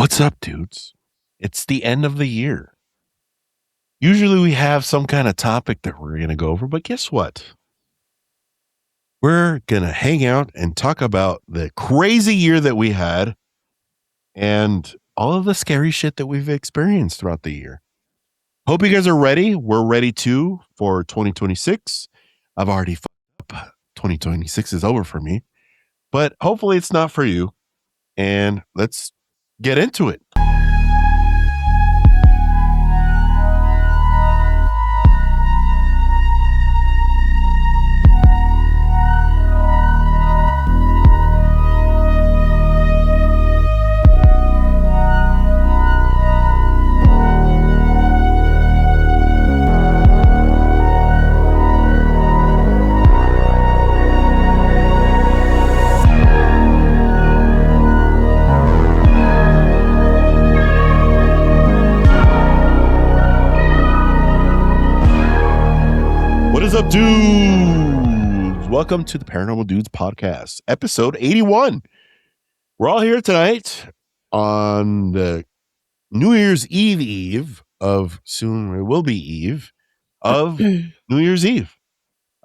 What's up, dudes? It's the end of the year. Usually we have some kind of topic that we're going to go over, but guess what? We're going to hang out and talk about the crazy year that we had and all of the scary shit that we've experienced throughout the year. Hope you guys are ready. We're ready too for 2026. I've already fucked up. 2026 is over for me, but hopefully it's not for you. And let's get into it. What's up, dudes? Welcome to the Paranormal Dudes podcast, episode 81. We're all here tonight on the New Year's Eve of soon it will be Eve of New Year's Eve.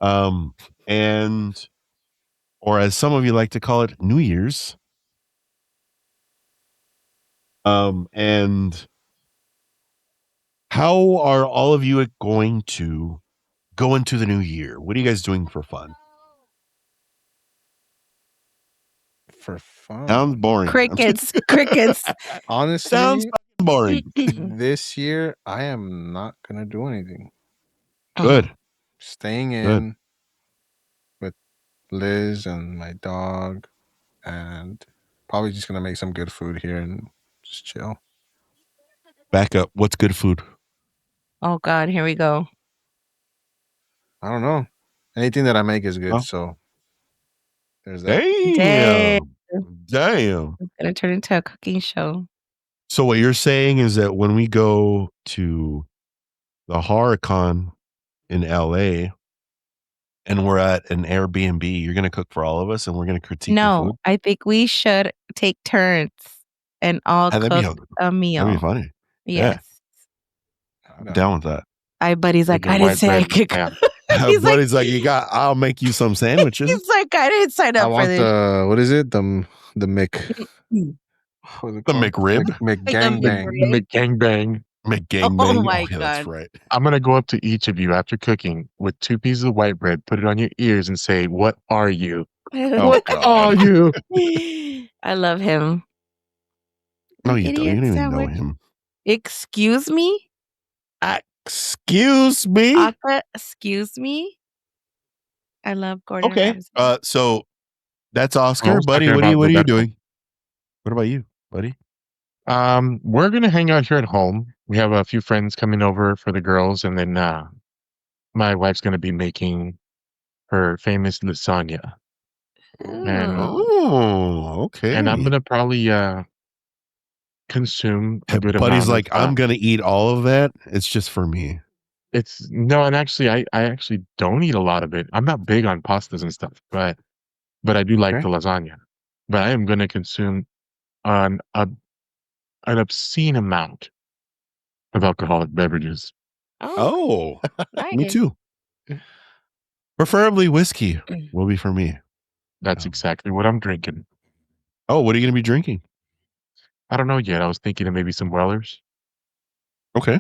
And or as some of you like to call it, New Year's. And how are all of you going to go into the new year? What are you guys doing for fun? For fun. Sounds boring. Crickets. Honestly, Sounds fucking boring. this year I am not gonna do anything. Good. Staying in with Liz and my dog, and probably just gonna make some good food here and just chill. Back up. What's good food? Oh God, here we go. I don't know. Anything that I make is good, Oh. so there's that. Damn. It's gonna turn into a cooking show. So what you're saying is that when we go to the HorrorCon in LA and we're at an Airbnb, you're gonna cook for all of us and we're gonna critique your No, food? I think we should take turns and all That'd be cook a meal. That'd be funny. Yes. I'm down with that. I buddy's like, Like a I didn't white say I bread could ham. cook. He's like, Buddy's like, I'll make you some sandwiches. he's like, I didn't sign I up for want this. the what is it? The Mick. What is it The called? McRib? McGangbang. McGangbang. McGangbang. Oh my yeah, God. that's right. I'm going to go up to each of you after cooking with 2 pieces of white bread, put it on your ears and say, what are you? Oh, What God. are you? I love him. No, An you don't. You idiot don't even know sandwich. him. Excuse me? Excuse me? Aqua, excuse me? I love Gordon Okay. Ramsay. So that's Oscar. I was Buddy, talking what are about you Rebecca. doing? What about you, buddy? We're going to hang out here at home. We have a few friends coming over for the girls, and then my wife's going to be making her famous lasagna. And, Oh, okay. and I'm going to probably consume a good Buddy's amount like, of, I'm gonna eat all of that. It's just for me. and actually, I actually don't eat a lot of it. I'm not big on pastas and stuff, but I do like Okay. the lasagna. But I am going to consume an obscene amount of alcoholic beverages. Oh, nice. me too. Preferably whiskey will be for me. That's Oh. exactly what I'm drinking. Oh, what are you gonna be drinking? I don't know yet. I was thinking of maybe some Wellers. Okay.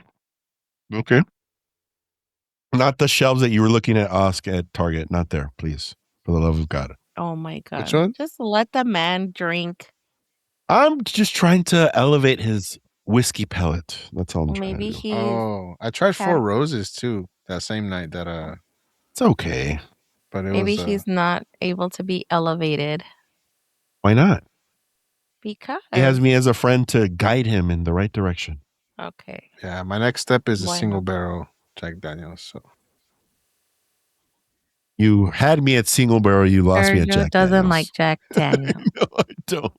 Not the shelves that you were looking at, Oscar, at Target. Not there, please. For the love of God. Oh my God. Which one? Just let the man drink. I'm just trying to elevate his whiskey palate. That's all I'm trying Maybe to do. he's Oh, I tried Have- Four Roses too that same night. It's okay. But it maybe was. he's not able to be elevated Why not? because He has me as a friend to guide him in the right direction. Okay. Yeah, my next step is a Why single not? barrel Jack Daniels. So You had me at single barrel. You lost me at Sergio Jack doesn't Daniels. like Jack Daniels. No, I don't.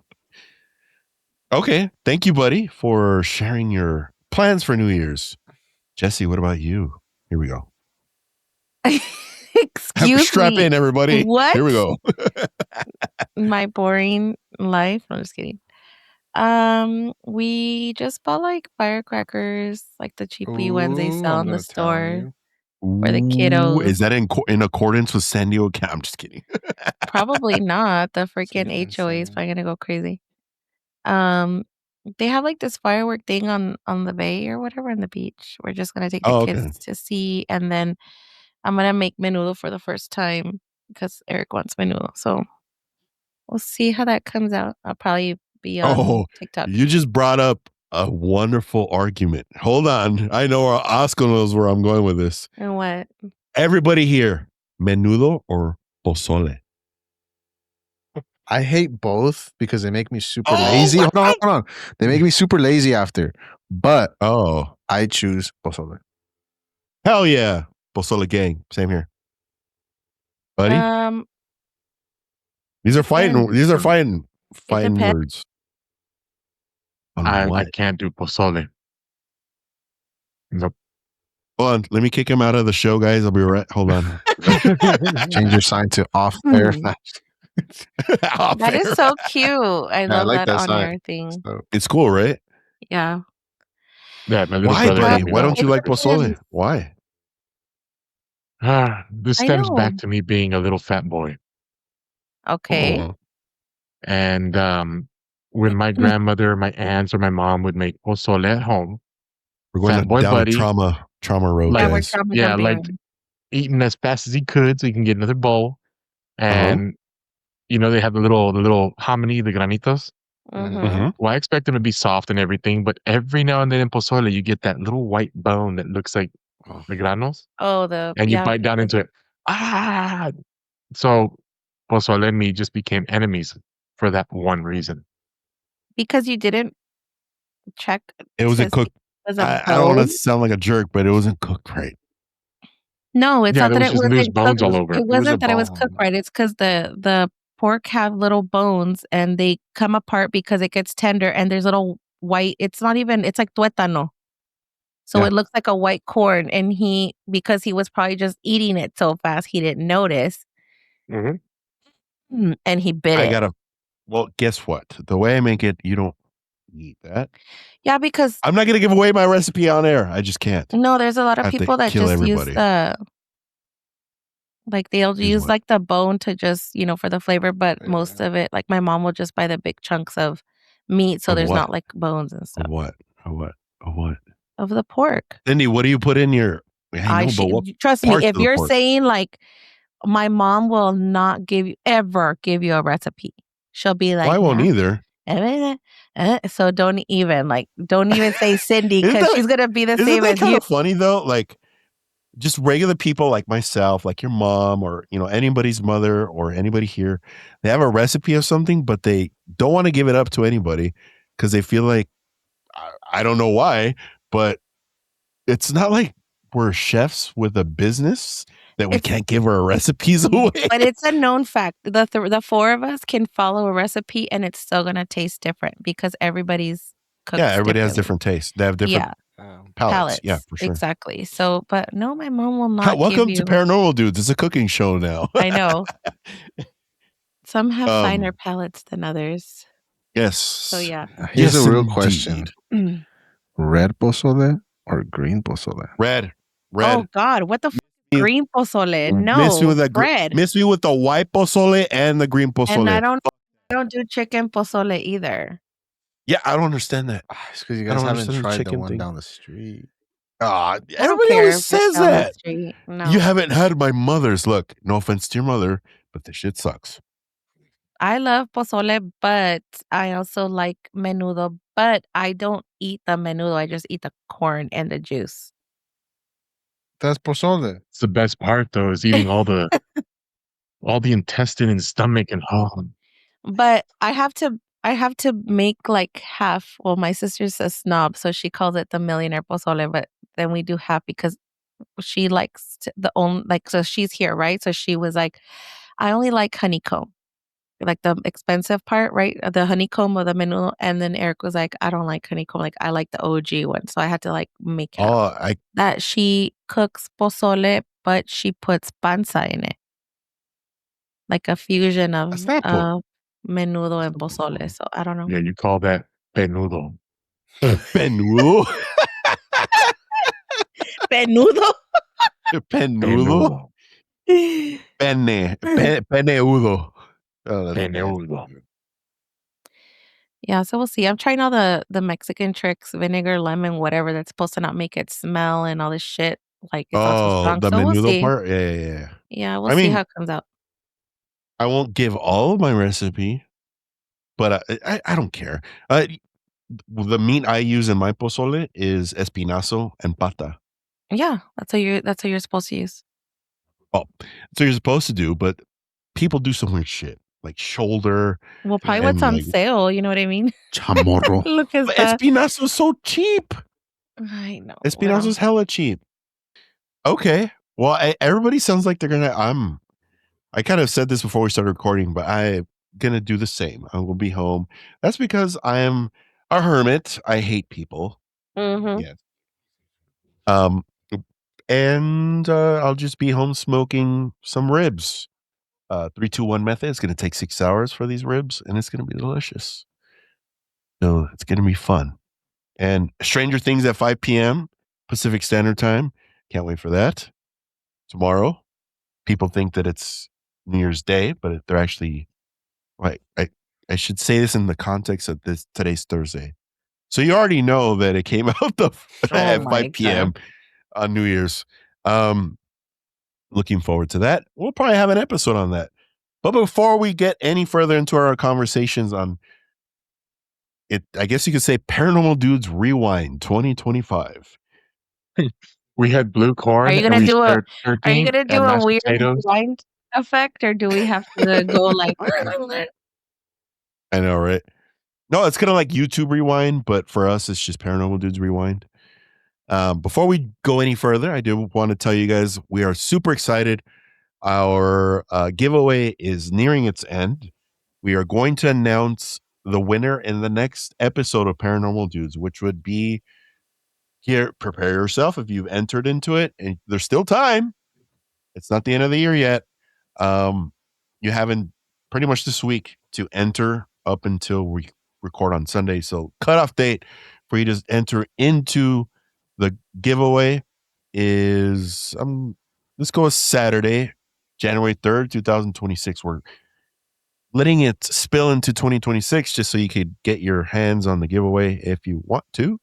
Okay. Thank you, buddy, for sharing your plans for New Year's. Jesse, what about you? Here we go. Excuse Strap me. in, everybody. What? Here we go. My boring life. I'm just kidding. We just bought like firecrackers, like the cheapy ones they Ooh, sell I'm in the gonna tell store you. for the Ooh, kiddos. is that in accordance with San Diego? I'm just kidding. Probably not. The freaking See, HOA is insane. probably gonna go crazy. Um, they have like this firework thing on the bay or whatever on the beach. We're just gonna take the Oh, kids okay. to see, and then I'm gonna make menudo for the first time because Eric wants menudo. So we'll see how that comes out. I'll probably be on Oh, TikTok. you just brought up a wonderful argument. Hold on. I know Oscar knows where I'm going with this. And what? Everybody here, menudo or pozole? I hate both because they make me super Oh, lazy. what? Hold on. They make me super lazy after. But Oh, I choose pozole. hell yeah. Pozole gang. Same here. Buddy, these are fighting. Depends. These are It fighting depends. words. On I what? can't do pozole. Nope. Hold on. Let me kick him out of the show, guys. I'll be right. Hold on. Change your sign to off air. Off That is air. so cute. I I love like that that on sign. air thing. So, It's cool, right? Yeah. Yeah, my little Why, brother got buddy? me Why that. don't you It like pozole? depends. Why? This I stems back know. to me being a little fat boy. Okay. Oh, And when my grandmother, my aunts, or my mom would make pozole at home, we're going fat boy down a buddy, trauma road, like, Yeah, we're guys. trauma yeah, jumping. like eating as fast as he could so he can get another bowl. And they have the little hominy, the granitos. Mm-hmm. Well, I expect them to be soft and everything, but every now and then in pozole, you get that little white bone that looks like Oh. the granos, Oh, and you bite down into it. Ah! So pozole and me just became enemies for that one reason. because you didn't check It to wasn't see if cooked. it was a I don't want to bone. sound like a jerk, but it wasn't cooked right. No, it's Yeah, not there that was it just loose wasn't bones cooked. all over It it. it was a wasn't that it was cooked bone. right. It's because the pork have little bones and they come apart because it gets tender and there's little white. It's not even. It's like tuétano. So Yeah. it looks like a white corn, and because he was probably just eating it so fast he didn't notice, Mhm. and he bit I it. gotta. Well, guess what? The way I make it, you don't eat that. Yeah, because I'm not gonna give away my recipe on air. I just can't. no, there's a lot I of have to people that kill just use everybody. they'll Use use what? like the bone to just, for the flavor, but Yeah. most of it, like my mom will just buy the big chunks of meat so Of there's what? not like bones and Of stuff what? Of what? Of what? of the pork. Cindy, what do you put in your? I know, but what Trust me, parts if of the you're pork? saying like my mom will not ever give you a recipe. She'll be Well, I like, won't nah. either. So don't even say Cindy Isn't because that she's gonna be the isn't same that as kind you. of funny though? Like just regular people like myself, like your mom or anybody's mother or anybody here, they have a recipe of something, but they don't want to give it up to anybody because they feel like I don't know why, but it's not like we're chefs with a business that we It's can't give our recipes away. but it's a known fact. The four of us can follow a recipe and it's still gonna taste different because everybody's Yeah, cooks everybody has differently. different tastes. They have different Yeah, palates. Yeah, palettes. for sure. Exactly. So, but no, my mom will not give Welcome to you. Paranormal Dudes. It's a cooking show now. I know. Some have finer Um, palettes than others. yes. So yeah. Here's Yes, a real indeed. question: red pozole or green pozole? Red. Oh God, what the green pozole? Miss me No, with that. bread. Miss me with the white pozole and the green pozole. And I don't do chicken pozole either. Yeah, I don't understand that. It's because you I guys don't haven't understand the tried the chicken one thing. down the street. I don't Everybody care always if it's says down the that. street. No. You haven't had my mother's. Look, no offense to your mother, but the shit sucks. I love pozole, but I also like menudo, but I don't eat the menudo. I just eat the corn and the juice. That's pozole. It's the best part though, is eating all the intestine and stomach and But I have to make like half. Well, my sister's a snob, so she calls it the millionaire pozole, but then we do half because she likes so she's here, right? So she was like, I only like honeycomb. Like the expensive part, right? The honeycomb or the menudo. And then Eric was like, I don't like honeycomb. Like I like the OG one. So I had to like make half. That she cooks pozole, but she puts panza in it. Like a fusion of menudo and pozole. So I don't know. yeah, you call that Penudo. Penudo. Penudo. Penudo. Peneudo. Oh, that's nasty. Penudo. Yeah, so we'll see. I'm trying all the Mexican tricks, vinegar, lemon, whatever that's supposed to not make it smell and all this shit. Like it's not so Oh, strong. the So we'll menudo see. part? Yeah. Yeah, we'll I see mean, how it comes out. I won't give all of my recipe, but I don't care. The meat I use in my pozole is espinazo and pata. Yeah, that's what you're supposed to use. Oh, so you're supposed to do, but people do some weird shit like shoulder Well, probably what's and on like sale, you know what I mean? Chamorro. Look at but that. espinazo's so cheap. I know. Espinazo's hella cheap. Okay. Well, everybody sounds like they're gonna. I kind of said this before we started recording, but I'm gonna do the same. I will be home. That's because I am a hermit. I hate people. Mm-hmm. Yeah. Um, and I'll just be home smoking some ribs. 3-2-1 method. It's gonna take 6 hours for these ribs, and it's gonna be delicious. So it's gonna be fun. And Stranger Things at 5 p.m. Pacific Standard Time. Can't wait for that. Tomorrow, people think that it's New Year's Day, but they're actually like I should say this in the context of this today's Thursday. So you already know that it came out Oh at my 5 p.m. on New Year's. Looking forward to that. We'll probably have an episode on that. But before we get any further into our conversations on it, I guess you could say Paranormal Dudes Rewind 2025. We had blue Are corn you and gonna we do a shared are you turkey gonna do and a mashed weird potatoes. rewind effect or do we have to go like I know, right? No, it's kind of like YouTube Rewind, but for us, it's just Paranormal Dudes Rewind. Before we go any further, I do want to tell you guys we are super excited. Our giveaway is nearing its end. We are going to announce the winner in the next episode of Paranormal Dudes, which would be here. Prepare yourself if you've entered into it, and there's still time. It's not the end of the year yet. Um, you haven't pretty much this week to enter up until we record on Sunday. So cutoff date for you to enter into the giveaway is let's go with Saturday, January 3rd, 2026. We're letting it spill into 2026 just so you could get your hands on the giveaway if you want to.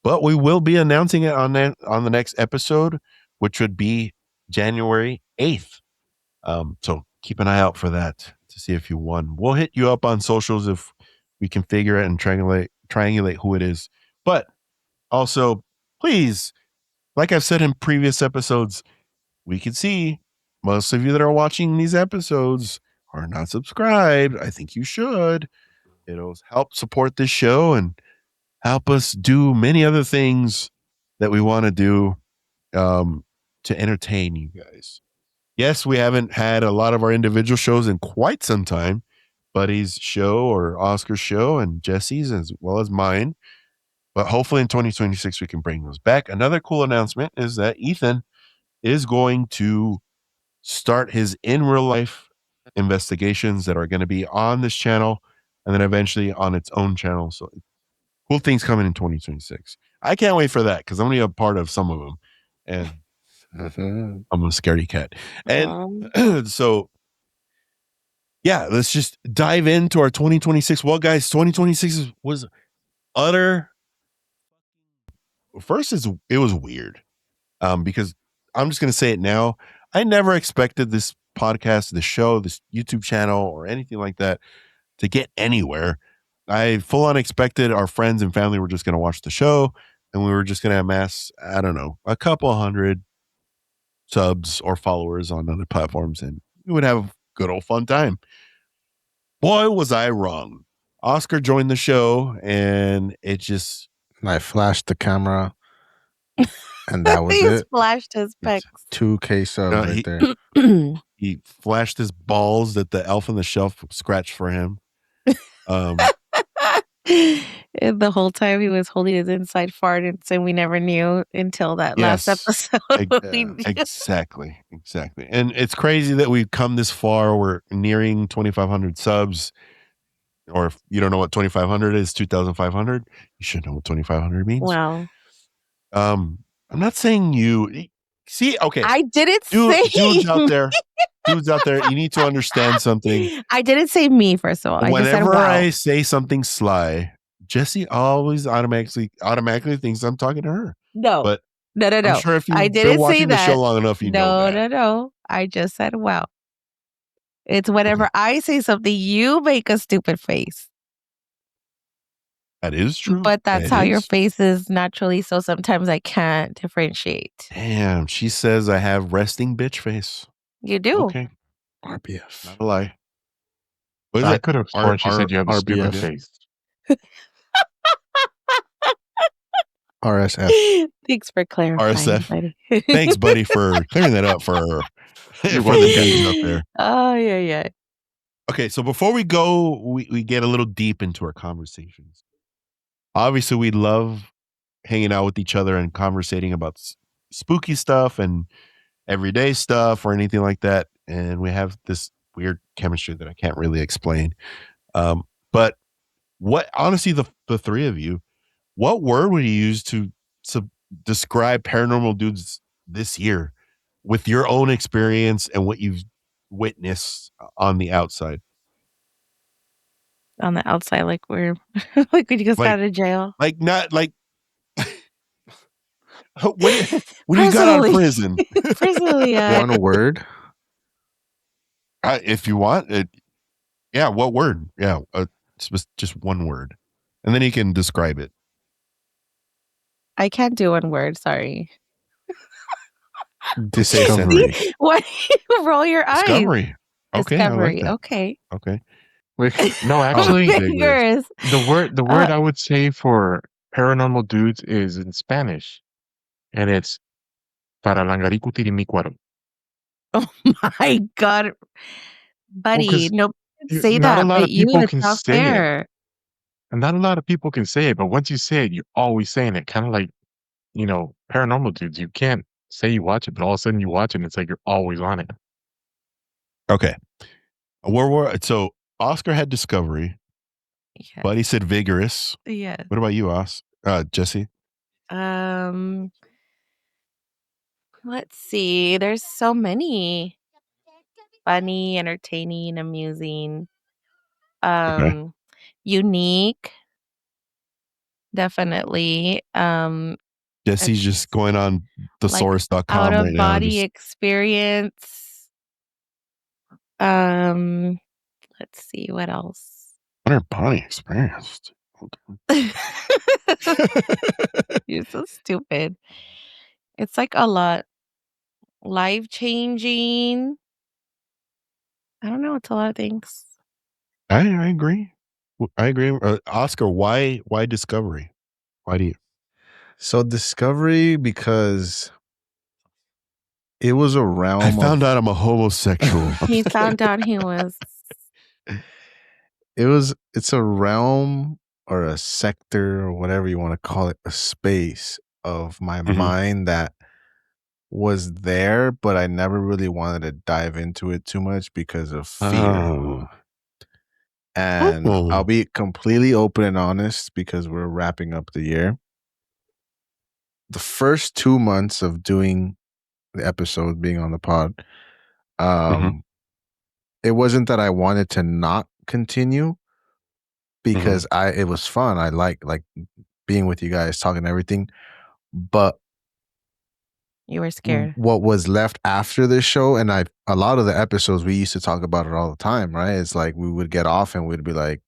But we will be announcing it on the next episode, which would be January 8th. So keep an eye out for that to see if you won. We'll hit you up on socials if we can figure it and triangulate who it is. But also, please, like I've said in previous episodes, we can see most of you that are watching these episodes are not subscribed. I think you should. It'll help support this show and help us do many other things that we want to do to entertain you guys. Yes, we haven't had a lot of our individual shows in quite some time. Buddy's show or Oscar's show and Jesse's as well as mine. But hopefully in 2026 we can bring those back. Another cool announcement is that Ethan is going to start his in real life investigations that are going to be on this channel and then eventually on its own channel. So cool things coming in 2026. I can't wait for that because I'm going to be a part of some of them. And I'm a scaredy cat. And so, yeah, let's just dive into our 2026. Well, guys, 2026 was utter. First, it was weird because I'm just going to say it now. I never expected this podcast, this show, this YouTube channel, or anything like that to get anywhere. I full on expected our friends and family were just going to watch the show and we were just going to amass, I don't know, a couple hundred subs or followers on other platforms and we would have a good old fun time. Boy, was I wrong. Oscar joined the show and it just I flashed the camera, and that was he it. splashed his pecs. 2K subs right there. he flashed his balls that the elf on the shelf scratched for him. And the whole time he was holding his inside fart and we never knew until that last episode. Exactly. And it's crazy that we've come this far. We're nearing 2,500 subs. Or if you don't know what 2,500 is, 2,500, you should know what 2,500 means. Wow. I'm not saying you see. Okay, I didn't say dudes out there, you need to understand something. I didn't say me, first of all. I just said Whenever wow. I say something sly, Jesse always automatically thinks I'm talking to her. No. But No. I'm sure if I you've been didn't say watching the show that. long enough, you know that. No. I just said wow. It's whenever I say something, you make a stupid face. That is true. But that's It how your is. face is naturally, so sometimes I can't differentiate. Damn, she says I have resting bitch face. You do. Okay, RBF. not a lie. What is I it? could have sworn she said you have a stupid RBF. face. RSF. Thanks for clarifying, RSF. buddy. Thanks, buddy, for clearing that up for You're for the welcome. dudes out there. Oh, yeah. Okay, so before we go, we get a little deep into our conversations. Obviously, we love hanging out with each other and conversating about spooky stuff and everyday stuff or anything like that. And we have this weird chemistry that I can't really explain. But what, honestly, the three of you, what word would you use to describe Paranormal Dudes this year with your own experience and what you've witnessed on the outside? On the outside, like we're like when you just got out of jail. Like not like when you got out of prison. Personally, One word. If you want it, yeah. What word? Yeah, just one word, and then you can describe it. I can't do one word. Sorry. Discovery. Why do you roll your eyes? Discovery. Okay, Discovery. I like that. Okay. Okay. Wait, No, actually, Fingers. the word I would say for Paranormal Dudes is in Spanish, and it's Paralangaricutirimícuaro. Oh my God. Buddy, 'cause nobody can say not a that, lot but of people it's can not say it. fair. And not a lot of people can say it, but once you say it, you're always saying it. Kind of like, Paranormal Dudes. You can't say you watch it, but all of a sudden you watch it and it's like you're always on it. Okay. So Oscar had Discovery. Yes. Buddy said vigorous. Yes. What about you, Jesse? Let's see. There's so many. Funny, entertaining, amusing. Okay. Unique. Definitely. Jesse's just going on like thesaurus.com out of right now. body experience. Let's see what else. Out of body experience. You're so stupid. It's like a lot. Life changing. I don't know. It's a lot of things. I agree. I agree. Oscar, why Discovery? Why do you? So Discovery, because it was a realm. I found out I'm a homosexual. He found out he was. It's a realm or a sector or whatever you want to call it, a space of my mind that was there, but I never really wanted to dive into it too much because of fear. And I'll be completely open and honest because we're wrapping up the year. The first 2 months of doing the episode, being on the pod, it wasn't that I wanted to not continue because it was fun. I like being with you guys, talking everything, but You were scared. what was left after this show, and a lot of the episodes we used to talk about it all the time, right? It's like we would get off and we'd be like,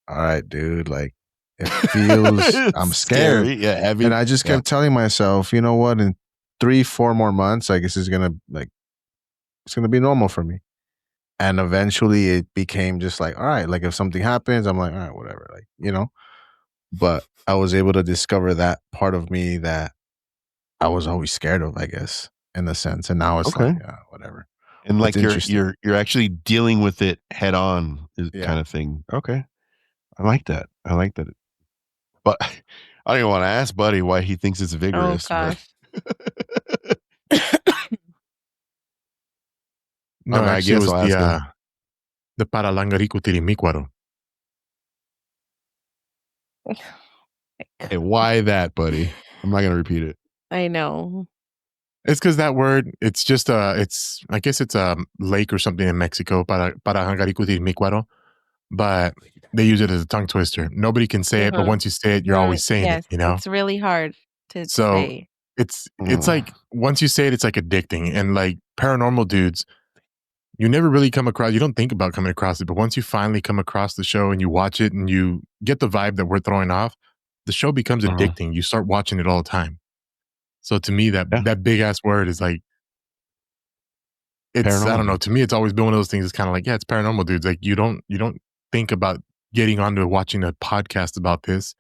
all right, dude, like it feels I'm scared. Scary. Yeah, heavy. And I just kept telling myself, you know what, in 3-4 more months, I guess it's gonna be normal for me. And eventually it became just like, all right, like if something happens, I'm like, all right, whatever, like, but I was able to discover that part of me that I was always scared of, I guess, in a sense. And now it's like, whatever. And like It's you're actually dealing with it head on kind of thing. Okay. I like that. But I don't even want to ask Buddy why he thinks it's vigorous. Oh gosh. No, I actually, guess it was I'll ask him. the Paralangaricutirimícuaro. Hey, why that, buddy? I'm not gonna repeat it. I know. It's because that word, it's just it's I guess it's a lake or something in Mexico, para Hangaricuti Miquaro, but they use it as a tongue twister. Nobody can say it, but Uh-huh. once you say it, you're always saying it, Yes, you know? it's really hard to So say. it's like once you say it, it's like addicting. And like Paranormal Dudes, you never really come across, you don't think about coming across it, but once you finally come across the show and you watch it and you get the vibe that we're throwing off, the show becomes addicting. You start watching it all the time. So to me, that Yeah. that big ass word is like, it's, I Paranormal don't know. Dudes. To me, it's always been one of those things. It's kind of like, yeah, it's Paranormal Dudes. Like you don't think about getting onto watching a podcast about this,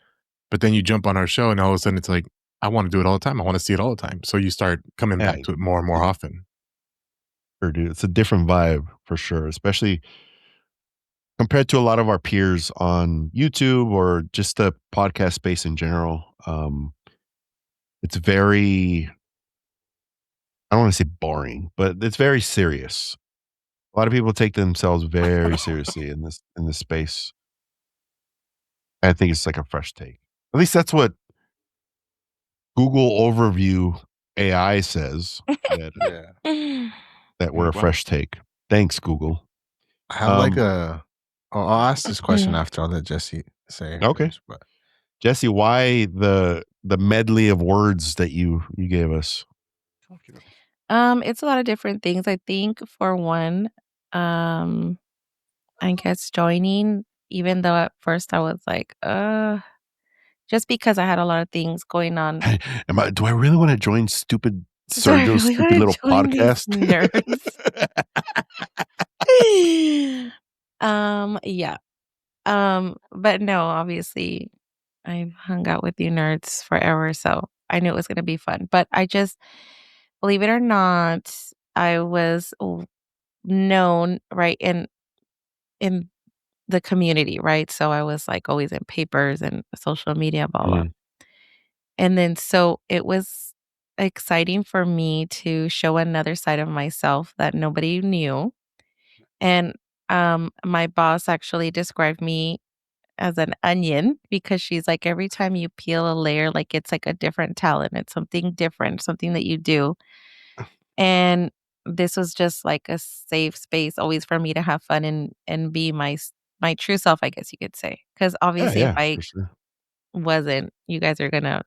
but then you jump on our show and all of a sudden it's like, I want to do it all the time. I want to see it all the time. So you start coming Yeah, back to it more and more often. sure, dude. It's a different vibe for sure, especially compared to a lot of our peers on YouTube or just the podcast space in general. It's very, I don't want to say boring, but it's very serious. A lot of people take themselves very seriously in this space. I think it's like a fresh take. At least that's what Google overview AI says that Yeah. that we're a Wow. fresh take. Thanks, Google. I have like Um, I'll ask this question after. I'll let Jesse say okay, hers, but Jesse, why the medley of words that you gave us? It's a lot of different things. I think for one, um, I guess joining, even though at first I was like, just because I had a lot of things going on. Do I really want to join stupid Do I Sergio's really stupid want to little join these podcast? nerds? Yeah. But no, obviously I've hung out with you nerds forever, so I knew it was gonna be fun. But I just, believe it or not, I was known, right, in the community, right? So I was like always in papers and social media, blah blah. Mm, And then so it was exciting for me to show another side of myself that nobody knew. And my boss actually described me as an onion because she's like, every time you peel a layer, like it's like a different talent. It's something different, something that you do. And this was just like a safe space always for me to have fun and be my true self, I guess you could say. Because yeah, obviously if yeah, I for sure. wasn't, you guys are gonna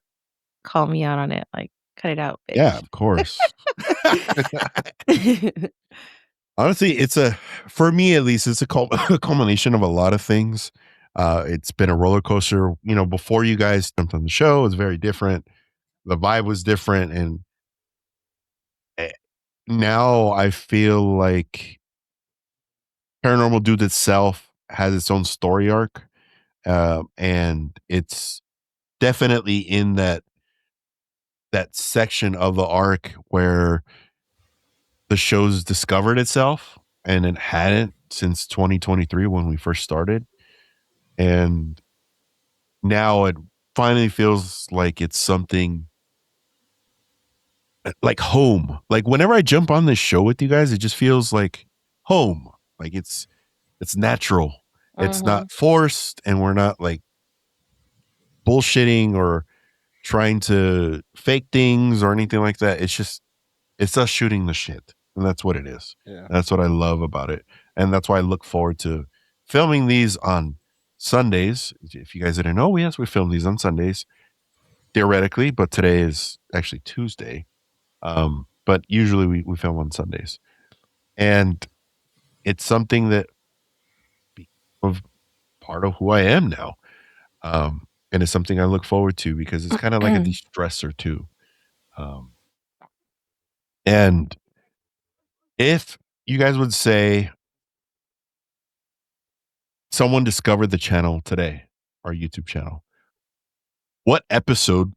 call me out on it. Like, cut it out, Yeah, bitch. of course. Honestly, it's a for me at least, it's a a culmination of a lot of things. It's been a roller coaster. You know, before you guys jumped on the show, it was very different. The vibe was different, and eh, now I feel like Paranormal Dude itself has its own story arc, and it's definitely in that section of the arc where the show's discovered itself, and it hadn't since 2023 when we first started. And now it finally feels like it's something like home. Like whenever I jump on this show with you guys, it just feels like home. Like it's natural. It's Mhm. not forced, and we're not like bullshitting or trying to fake things or anything like that. It's us shooting the shit. And that's what it is. yeah. That's what I love about it. And that's why I look forward to filming these on Sundays. If you guys didn't know, yes, we film these on Sundays theoretically, but today is actually Tuesday. But usually we film on Sundays. And it's something that of part of who I am now. And it's something I look forward to because it's kind of like a de-stressor too. Um, and if you guys would say someone discovered the channel today, our YouTube channel, what episode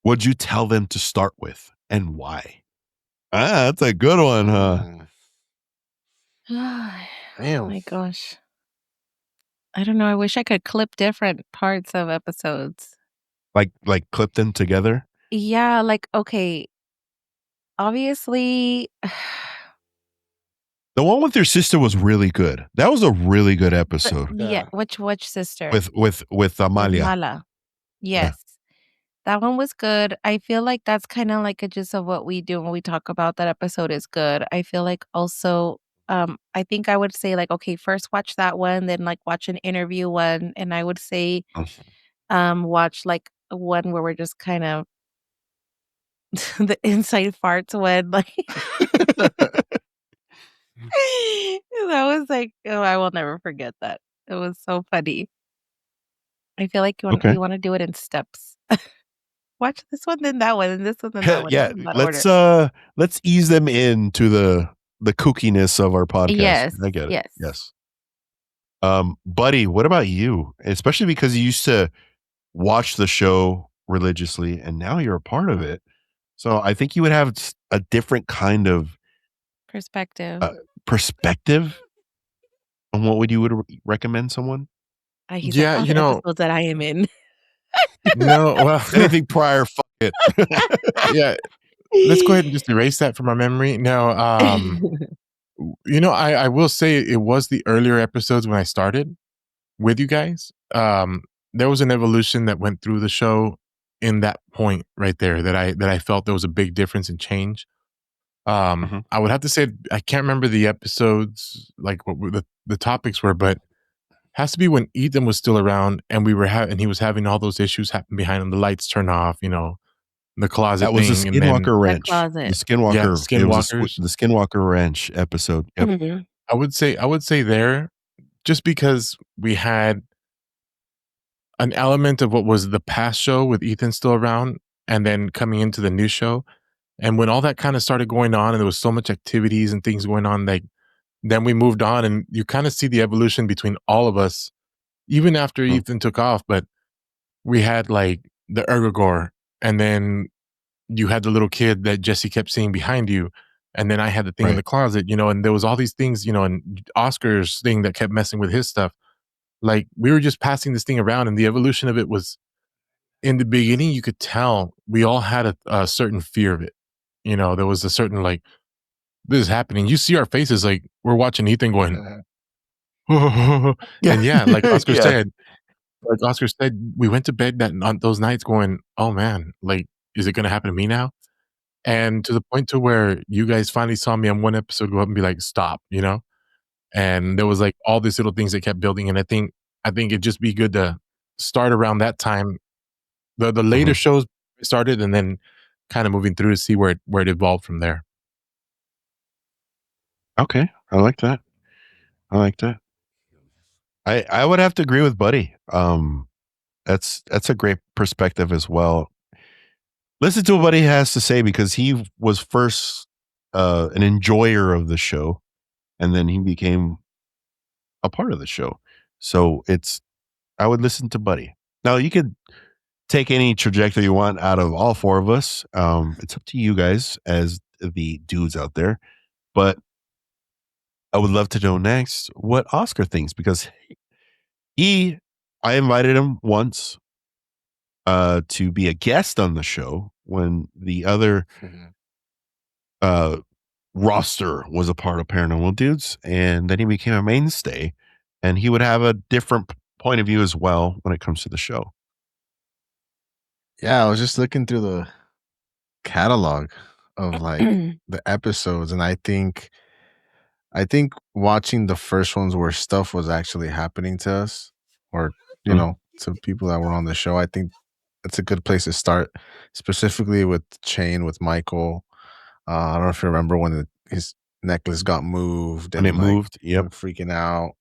would you tell them to start with and why? Ah, that's a good one, huh? Oh Damn. my gosh. I don't know. I wish I could clip different parts of episodes. Like clip them together. Yeah, like, okay, obviously, The one with your sister was really good. That was a really good episode Yeah, Yeah. which sister? with With Amalia. Mala. Yeah. Yes. That one was good. I feel like that's kinda like a gist of what we do when we talk about that episode is good. I feel like also, I think I would say, like, okay, first watch that one, then, like, watch an interview one, and I would say, watch, like, one where we're just kind of the inside farts one, like that was like oh, I will never forget that. It was so funny. I feel like Okay. you wanna do it in steps. Watch this one, then that one, and this one, then that one, Yeah, in that order. let's ease them into the kookiness of our podcast. Yes, I get it. yes. Yes. Buddy, what about you? Especially because you used to watch the show religiously and now you're a part of it. So I think you would have a different kind of Perspective. perspective on what would you would recommend someone? He's like, Yeah, "All the episodes that I am in." no, well, Anything prior, fuck it. yeah, let's go ahead and just erase that from our memory. No, I will say it was the earlier episodes when I started with you guys. There was an evolution that went through the show in that point right there that I felt there was a big difference and change. Mhm. I would have to say I can't remember the episodes, like what the topics were, but has to be when Ethan was still around and we were and he was having all those issues happen behind him. The lights turn off, the closet That was the thing, and then Skinwalker The Ranch. The closet. yeah, Skinwalker. It was skinwalkers. the Skinwalker Ranch episode. Yep. Mhm. I would say there, just because we had an element of what was the past show with Ethan still around, and then coming into the new show. And when all that kind of started going on, and there was so much activities and things going on, like then we moved on, and you kind of see the evolution between all of us, even after Mhm. Ethan took off. But we had like the Ergogor, and then you had the little kid that Jesse kept seeing behind you. And then I had the thing in Right. the closet, and there was all these things, and Oscar's thing that kept messing with his stuff. Like we were just passing this thing around, and the evolution of it was in the beginning, you could tell we all had a certain fear of it. There was a certain like, this is happening. You see our faces like we're watching Ethan going, Yeah. and yeah, Yeah. like Oscar said, we went to bed on those nights going, oh man, like, is it going to happen to me now? And to the point to where you guys finally saw me on one episode go up and be like, stop, and there was like all these little things that kept building. And I think it'd just be good to start around that time. The later Mhm. shows started and then kind of moving through to see where it evolved from there. Okay. I like that. I like that. I would have to agree with Buddy. That's a great perspective as well. Listen to what Buddy has to say because he was first an enjoyer of the show, and then he became a part of the show. So I would listen to Buddy. Now you could take any trajectory you want out of all four of us. It's up to you guys as the dudes out there. But I would love to know next what Oscar thinks because I invited him once to be a guest on the show when the other uh, roster was a part of Paranormal Dudes, and then he became a mainstay, and he would have a different point of view as well when it comes to the show. Yeah, I was just looking through the catalog of like the episodes, and I think watching the first ones where stuff was actually happening to us, or Mm. to people that were on the show, I think that's a good place to start, specifically with Chain with Michael. I don't know if you remember when his necklace got moved When it and like moved, him yep. freaking out.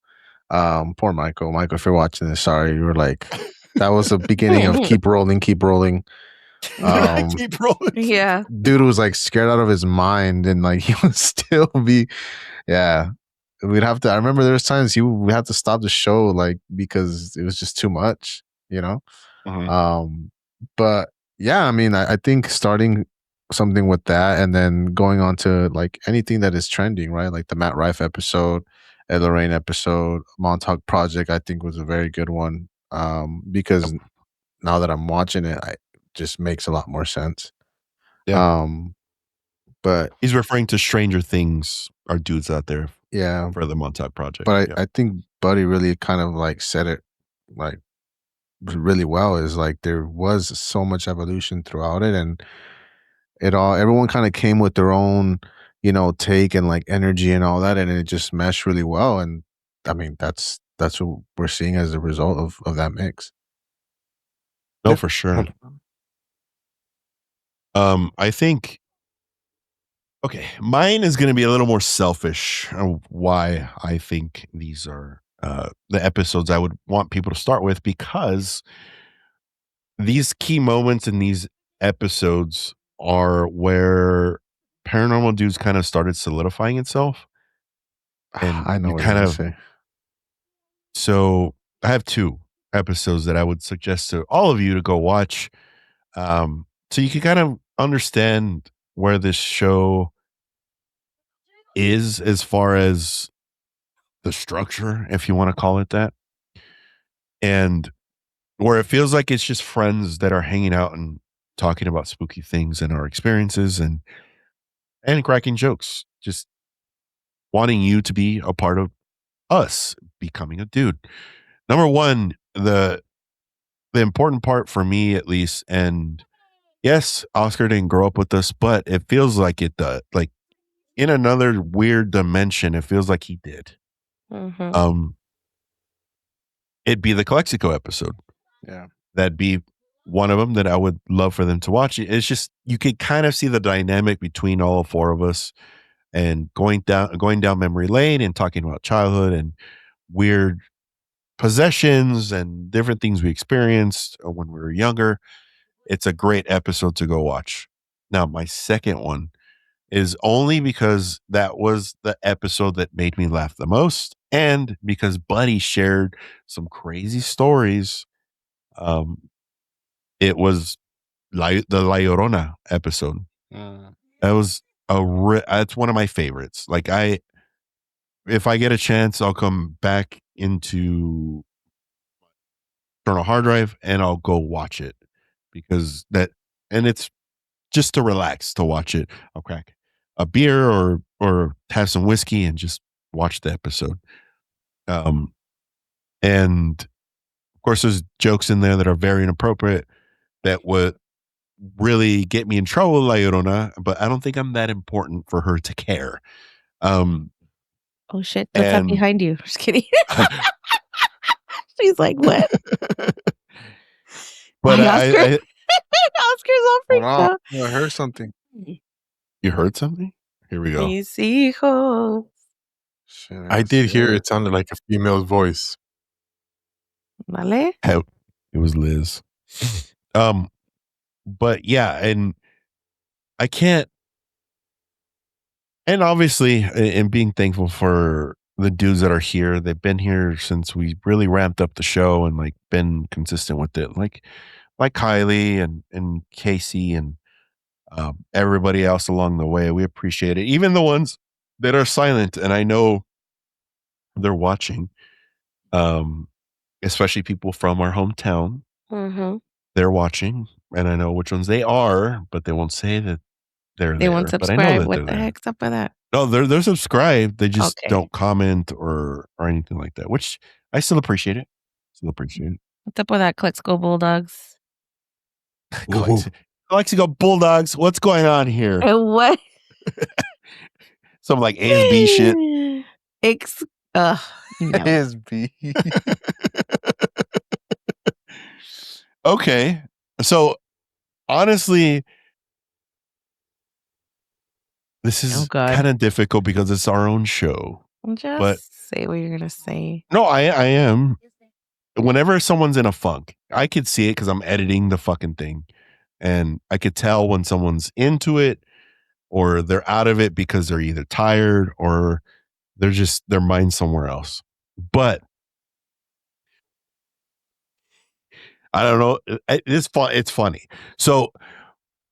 Poor Michael. Michael, if you're watching this, sorry. You were like, that was the beginning of keep rolling, keep rolling. Keep rolling. Yeah. Dude was like scared out of his mind, and like he would still be, yeah. We'd have to. I remember there was times we had to stop the show like because it was just too much, you know. Mhm. But yeah, I mean, I think starting something with that and then going on to like anything that is trending, right? Like the Matt Rife episode, Ed Lorraine episode, Montauk Project, I think was a very good one. Because now that I'm watching it, I just makes a lot more sense. Yeah. Um, But He's referring to Stranger Things, our dudes out there yeah, for the Montauk Project. but Yeah. I think Buddy really kind of like said it like really well. Is like there was so much evolution throughout it, and everyone kind of came with their own, take and like energy and all that, and it just meshed really well. And I mean, that's what we're seeing as a result of that mix. No, Yeah. for sure. I think okay, mine is going to be a little more selfish of why I think these are the episodes I would want people to start with, because these key moments in these episodes are where Paranormal Dudes kind of started solidifying itself. And I know you what kind you're of, gonna say. so I have 2 episodes that I would suggest to all of you to go watch. So you can kind of understand where this show is as far as the structure, if you want to call it that. And where it feels like it's just friends that are hanging out and talking about spooky things and our experiences and cracking jokes, just wanting you to be a part of us becoming a dude. Number 1, the important part for me at least, and yes, Oscar didn't grow up with us, but it feels like it does. Like in another weird dimension, it feels like he did. Mm-hmm. It'd be the Calexico episode. Yeah. That'd be one of them that I would love for them to watch. It's just you could kind of see the dynamic between all 4 of us and going down memory lane and talking about childhood and weird possessions and different things we experienced when we were younger. It's a great episode to go watch. Now, my second one is only because that was the episode that made me laugh the most, and because Buddy shared some crazy stories. It was the La Llorona episode. That was that's one of my favorites. Like if I get a chance, I'll come back into external hard drive and I'll go watch it because and it's just to relax to watch it. I'll crack a beer or have some whiskey and just watch the episode. And of course, there's jokes in there that are very inappropriate that would really get me in trouble, La Llorona, but I don't think I'm that important for her to care. Oh shit! What's that And behind you? Just kidding. She's like, what? but Oscar. Oscar's all freaked Wow, out. I heard something. You heard something? Here we go. Mis hijos. Shit, I did hear it. it sounded like a female's voice. Vale. It was Liz. But yeah, and I can't, and obviously, and being thankful for the dudes that are here. They've been here since we really ramped up the show and like been consistent with it. Like Kylie and Casey and everybody else along the way. We appreciate it. Even the ones that are silent, and I know they're watching. Especially people from our hometown. Mm-hmm. They're watching, and I know which ones they are, but they won't say that they're They there. won't But I know subscribe. that What they're the there. heck's up with that? No, they're subscribed. They just Okay. don't comment or anything like that, which I still appreciate it. What's up with that? Calexico Bulldogs. Calexico Bulldogs. What's going on here? And what? Some like ASB shit. No. SB. Okay. So honestly, this Oh is God. kind of difficult because it's our own show. Just But say what you're gonna say. no, I am. Whenever someone's in a funk, I could see it because I'm editing the fucking thing. And I could tell when someone's into it or they're out of it because they're either tired or they're just their mind's somewhere else. But I don't know. It's fun. It's funny. So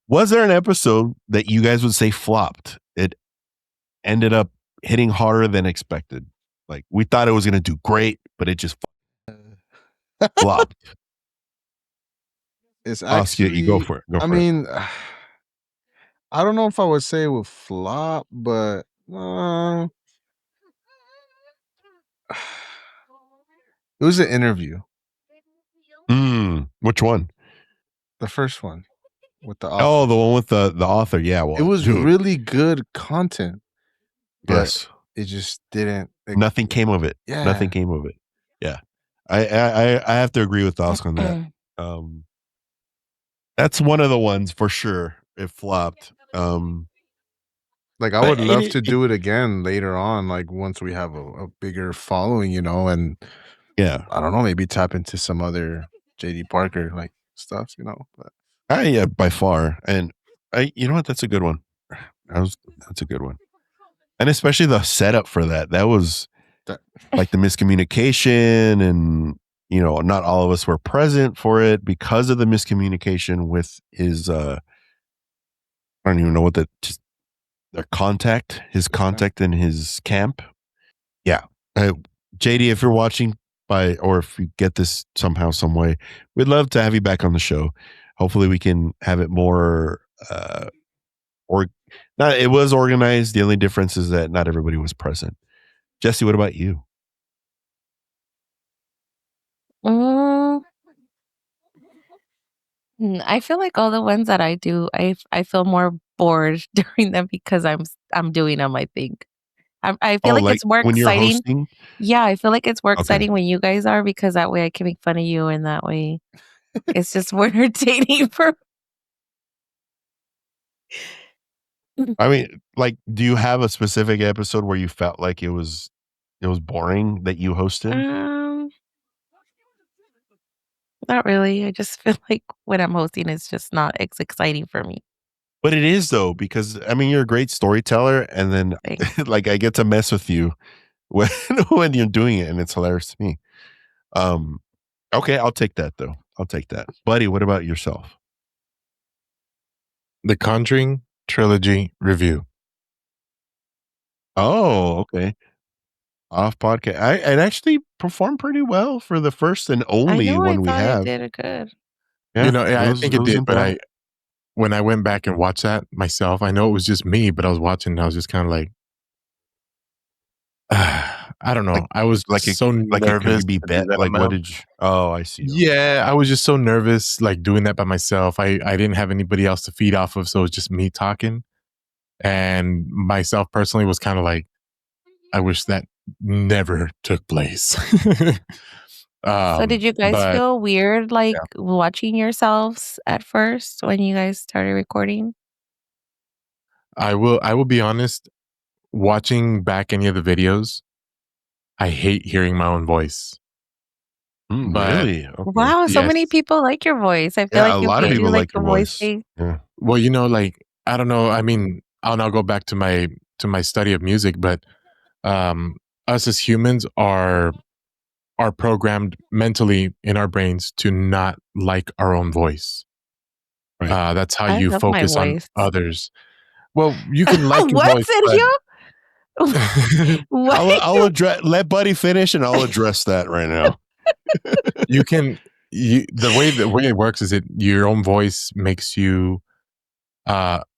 was there an episode that you guys would say flopped? It ended up hitting harder than expected. Like we thought it was going to do great, but it just flopped. It's Oscar, actually, you go for it. I mean, I don't know if I would say it would flop, but it was an interview. Which one? The first one with the author. Oh, the one with the author. Yeah, well, It was dude, really good content, but yes, it just didn't. nothing came of it. Yeah. Nothing came of it. Yeah, I have to agree with Oscar on that. That's one of the ones for sure. It flopped. Like I But would love it- to do it again later on, like once we have a bigger following, and Yeah, I don't know, maybe tap into some other JD Parker like stuff, But yeah, by far. And you know what? That's a good one. That's a good one. And especially the setup for that. That was that, like the miscommunication, and not all of us were present for it because of the miscommunication with his I don't even know what just their contact, his contact in his camp. Yeah. JD, if you're watching or if you get this somehow, some way, we'd love to have you back on the show. Hopefully we can have it more or not. It was organized. The only difference is that not everybody was present. Jesse, what about you? Mm, I feel like all the ones that I do, I feel more bored during them because I'm doing them. I think I feel Oh, like like it's more when you're exciting. hosting? Yeah, I feel like it's more Okay. exciting when you guys are because that way I can make fun of you and that way it's just more entertaining for. I mean, like, do you have a specific episode where you felt like it was boring that you hosted? Not really. I just feel like when I'm hosting, it's just not as exciting for me. But it is though, because I mean, you're a great storyteller, and then Thanks. like I get to mess with you when when you're doing it, and it's hilarious to me. Okay, I'll take that though. I'll take that, buddy. What about yourself? The Conjuring trilogy review. Oh, okay. Off podcast. It actually performed pretty well for the first and I only know. I one we thought it have. did a good. Yeah, I think it it was did, but impressive. when I went back and watched that myself, I know it was just me, but I was watching and I was just kind of like, I don't know. Like- I was like so like it nervous could be to do bet. that on Like, my what own. did you? Oh, I see. Yeah, I was just so nervous, like doing that by myself. I didn't have anybody else to feed off of, so it was just me talking. And myself personally was kind of like, I wish that never took place. So did you guys But feel weird like watching yourselves at first when you guys started recording? I will be honest, watching back any of the videos, I hate hearing my own voice. But Really? Okay. Wow, so many yes. people like your voice. I feel Yeah, like a if lot we of do people like like the your voice voice. thing. Yeah. Well, like I don't know. I mean, I'll now go back to my study of music, but us as humans are programmed mentally in our brains to not like our own voice. Right. That's how I you love my focus on voice. others. Well, you can like your What, voice, but Sergio? What? I'll address. Let Buddy finish, and I'll address that right now. you can. The way it works is your own voice makes you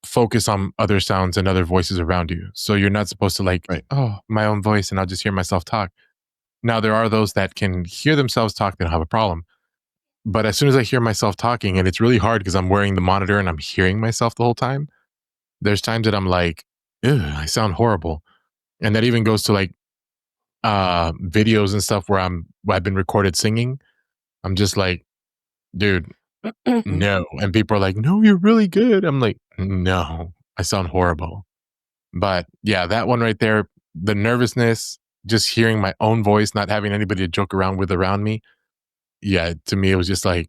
focus on other sounds and other voices around you. So you're not supposed to like, Right. oh, my own voice, and I'll just hear myself talk. Now there are those that can hear themselves talk, they don't have a problem. But as soon as I hear myself talking, and it's really hard because I'm wearing the monitor and I'm hearing myself the whole time, there's times that I'm like, ew, I sound horrible. And that even goes to like videos and stuff where I've been recorded singing. I'm just like, dude, no. And people are like, no, you're really good. I'm like, no, I sound horrible. But yeah, that one right there, the nervousness, just hearing my own voice, not having anybody to joke around with around me. Yeah, to me, it was just like,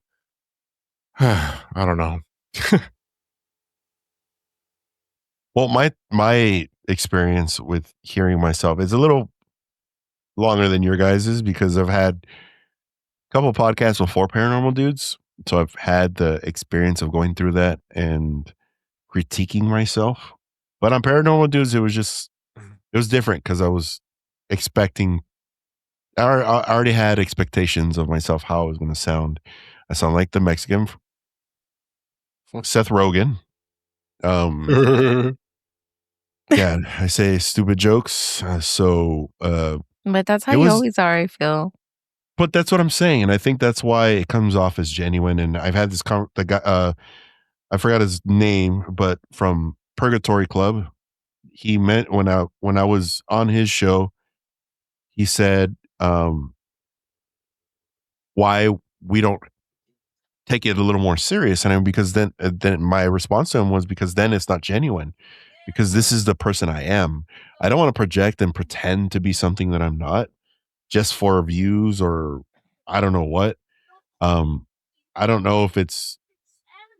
I don't know. Well, my experience with hearing myself is a little longer than your guys's because I've had a couple podcasts before Paranormal Dudes, so I've had the experience of going through that and critiquing myself. But on Paranormal Dudes, it was different because I was expecting. I already had expectations of myself how I was going to sound. I sound like the Mexican Seth Rogen. Yeah, I say stupid jokes. But that's how it you was, always are, I feel. but that's what I'm saying, and I think that's why it comes off as genuine. And I've had this the guy, I forgot his name, but from Purgatory Club, he meant when I was on his show, he said, why we don't take it a little more serious, and because then my response to him was, because then it's not genuine, because this is the person I am. I don't want to project and pretend to be something that I'm not, just for views or I don't know what. Um, I don't know if it's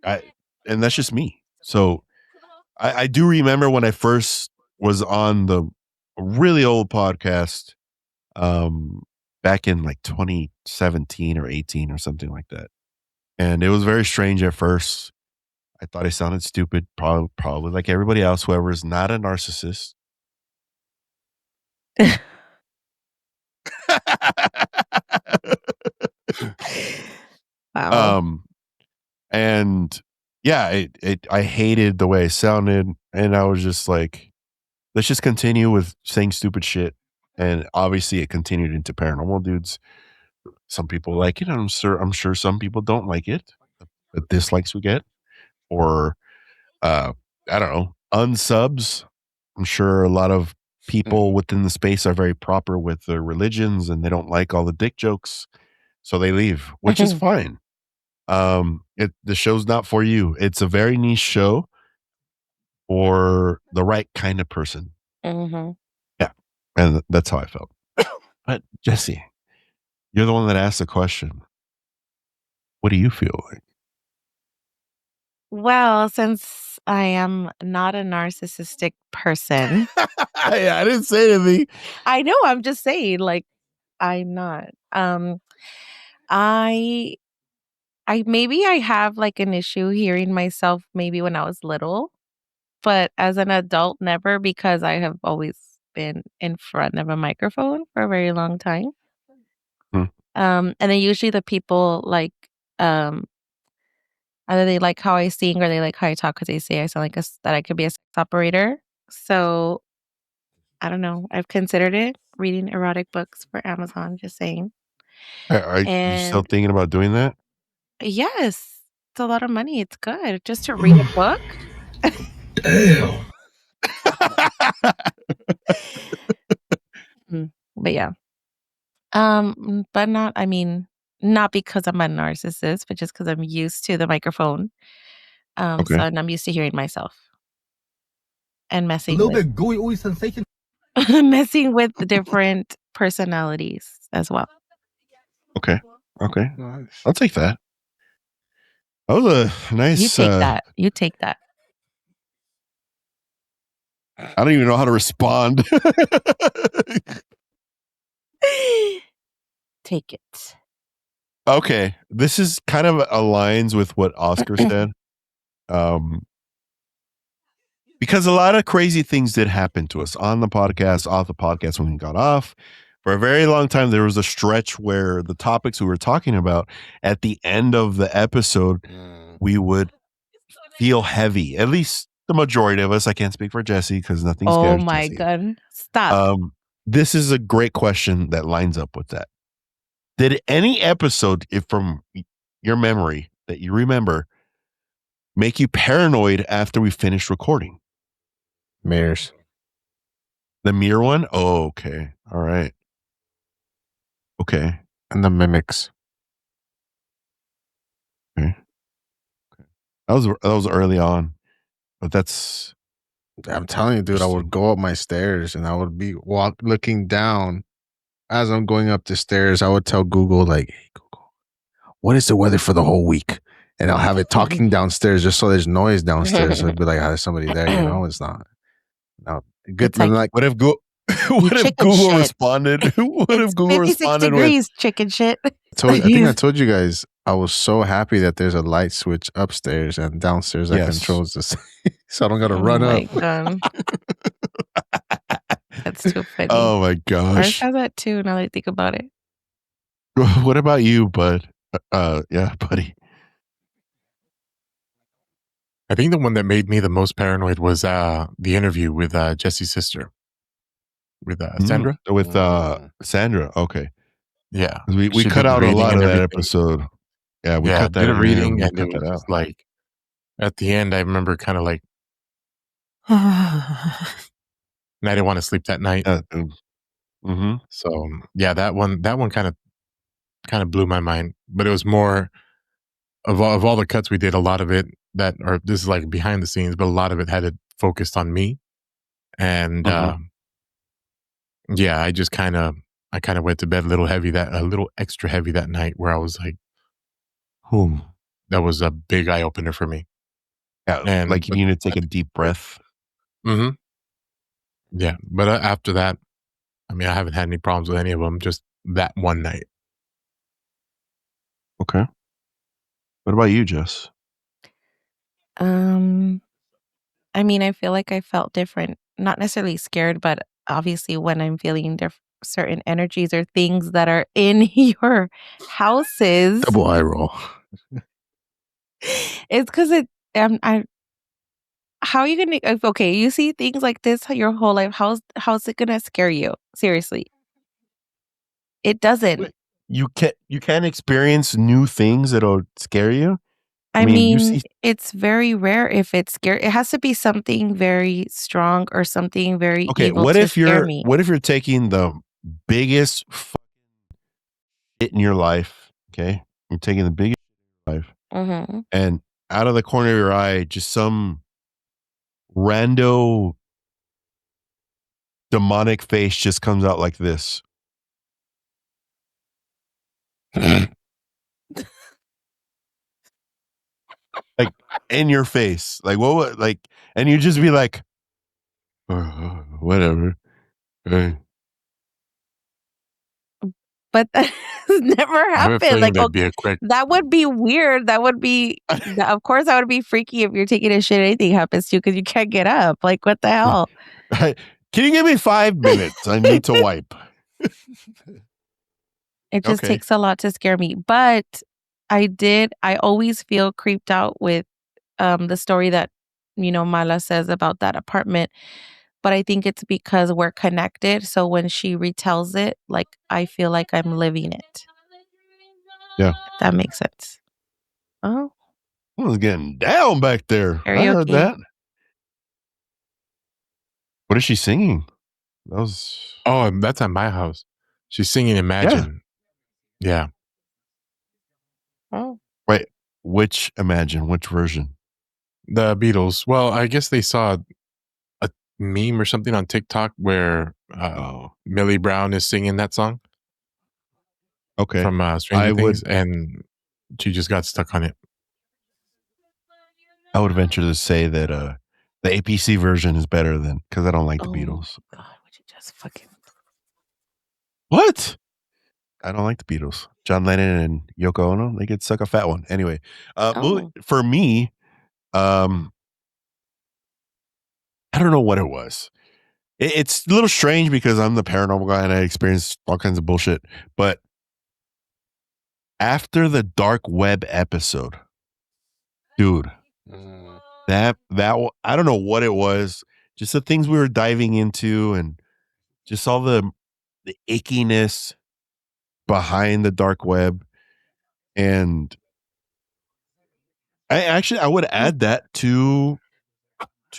I, and that's just me. So I do remember when I first was on the really old podcast, um, back in like 2017 or 18 or something like that, and it was very strange at first. I thought I sounded stupid, probably like everybody else, whoever is not a narcissist. Wow. um, and yeah, I hated the way it sounded, and I was just like, let's just continue with saying stupid shit. And obviously, it continued into Paranormal Dudes. Some people like it, and I'm sure some people don't like it. The dislikes we get, or uh, I don't know, unsubs. I'm sure a lot of people within the space are very proper with their religions, and they don't like all the dick jokes, so they leave, which is fine. The show's not for you. It's a very niche show for the right kind of person. Mm-hmm. Yeah, and that's how I felt. But Jesse, you're the one that asked the question. What do you feel like? Well, since I am not a narcissistic person, I didn't say anything. I know, I'm just saying, like, I'm not. I maybe I have like an issue hearing myself maybe when I was little, but as an adult, never, because I have always been in front of a microphone for a very long time. Hmm. And then usually the people like, um, either they like how I sing or they like how I talk because they say I sound like that I could be a sex operator. So I don't know. I've considered it, reading erotic books for Amazon, just saying. Are you still And thinking about doing that? yes, it's a lot of money. It's good just to read a book. Damn. But yeah. But not, I mean, not because I'm a narcissist, but just because I'm used to the microphone. Okay. And I'm used to hearing myself and A messing little with bit gooey, ooey sensation. messing with the different personalities as well. Okay. Okay. Nice. I'll take that. That was a nice. You take that. You take that. I don't even know how to respond. Take it. Okay, this is kind of aligns with what Oscar said. Because a lot of crazy things did happen to us on the podcast, off the podcast when we got off. For a very long time, there was a stretch where the topics we were talking about at the end of the episode, we would feel heavy. At least the majority of us. I can't speak for Jesse because nothing's Oh good. my Jesse. God. Stop. This is a great question that lines up with that. Did any episode, if from your memory that you remember, make you paranoid after we finished recording? Mirrors. The mirror one? Oh, okay. All right. Okay. And the mimics. Okay. That was early on, but that's I'm telling you, dude, I would interesting. go up my stairs and I would be looking down. As I'm going up the stairs, I would tell Google, like, hey, Google, what is the weather for the whole week? And I'll have it talking downstairs just so there's noise downstairs. So it'd be like, there's somebody there, you know? It's not. No, good. It's like, What if you what if chicken Google shit. responded? What It's if Google 56 responded with degrees, chicken shit. I think I told you guys I was so happy that there's a light switch upstairs and downstairs that yes? controls this, so I don't got to Oh run my up. God. That's too funny. Oh my Ours gosh. has that too, now that I think about it. What about you, bud? Yeah, buddy. I think the one that made me the most paranoid was the interview with Jesse's sister, with Sandra. With Sandra. Okay. Yeah, We she cut did the out a reading lot and of that everything. episode. Yeah, we Yeah, cut that did a in. reading, We and it cut was that out. just like at the end. I remember kind of like, and I didn't want to sleep that night. So yeah, that one kind of blew my mind. But it was more of all the cuts we did. A lot of it this is like behind the scenes, but a lot of it had it focused on me. And yeah, I kind of went to bed a little extra heavy that night, where I was like, that was a big eye opener for me. Yeah, And like you need to take a deep breath. Mm-hmm. Yeah, but after that, I mean, I haven't had any problems with any of them. Just that one night. Okay. What about you, Jess? I mean, I feel like I felt different. Not necessarily scared, but obviously when I'm feeling certain energies or things that are in your houses, Double eye roll. it's because I how are you gonna okay, you see things like this your whole life, how's it gonna scare you? Seriously. It doesn't. Wait, you can't experience new things that'll scare you? I mean, you mean, see it's very rare if it's scary. It has to be something very strong or something very Okay, evil to scare me. what if you're taking the biggest hit in your life, okay? You're taking the biggest hit in your life, Mhm. and out of the corner of your eye, just some rando demonic face just comes out like this. Like in your face. Like what would like and you just be like whatever. Hey. But that has never I have a happened. feeling Like, there'd be a quick. that would be weird. That would be of course, that would be freaky if you're taking a shit, anything happens to you because you can't get up. Like, what the hell? Can you give me 5 minutes? I need to wipe. It just Okay. takes a lot to scare me. But I always feel creeped out with the story that, Mala says about that apartment. But I think it's because we're connected. So when she retells it, like I feel like I'm living it. Yeah. If that makes sense. Oh, I was getting down back there. I heard karaoke. that. What is she singing? That was Oh, that's at my house. She's singing Imagine. Yeah. Oh. Wait, which version? The Beatles. Well, I guess they saw a meme or something on TikTok where Millie Brown is singing that song Okay. from Stranger Things, and she just got stuck on it. I would venture to say that the APC version is better than because I don't like the Beatles. God, would you just fucking What? I don't like the Beatles. John Lennon and Yoko Ono, they could suck a fat one. Anyway, for me, I don't know what it was. It's a little strange because I'm the paranormal guy and I experienced all kinds of bullshit. But after the dark web episode, dude, that I don't know what it was. Just the things we were diving into and just all the ickiness behind the dark web. And I would add that to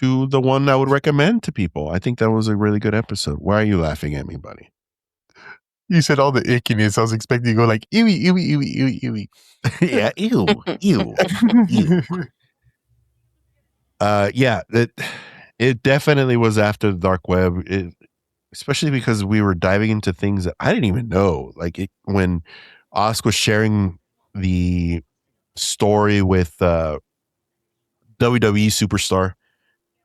the one I would recommend to people. I think that was a really good episode. Why are you laughing at me, buddy? You said all the ickiness. I was expecting to go like, ewy, ewy, ewy, ewy, ewy. Yeah, ew. Yeah, it definitely was after the dark web, especially because we were diving into things that I didn't even know. Like when Osk was sharing the story with WWE superstar,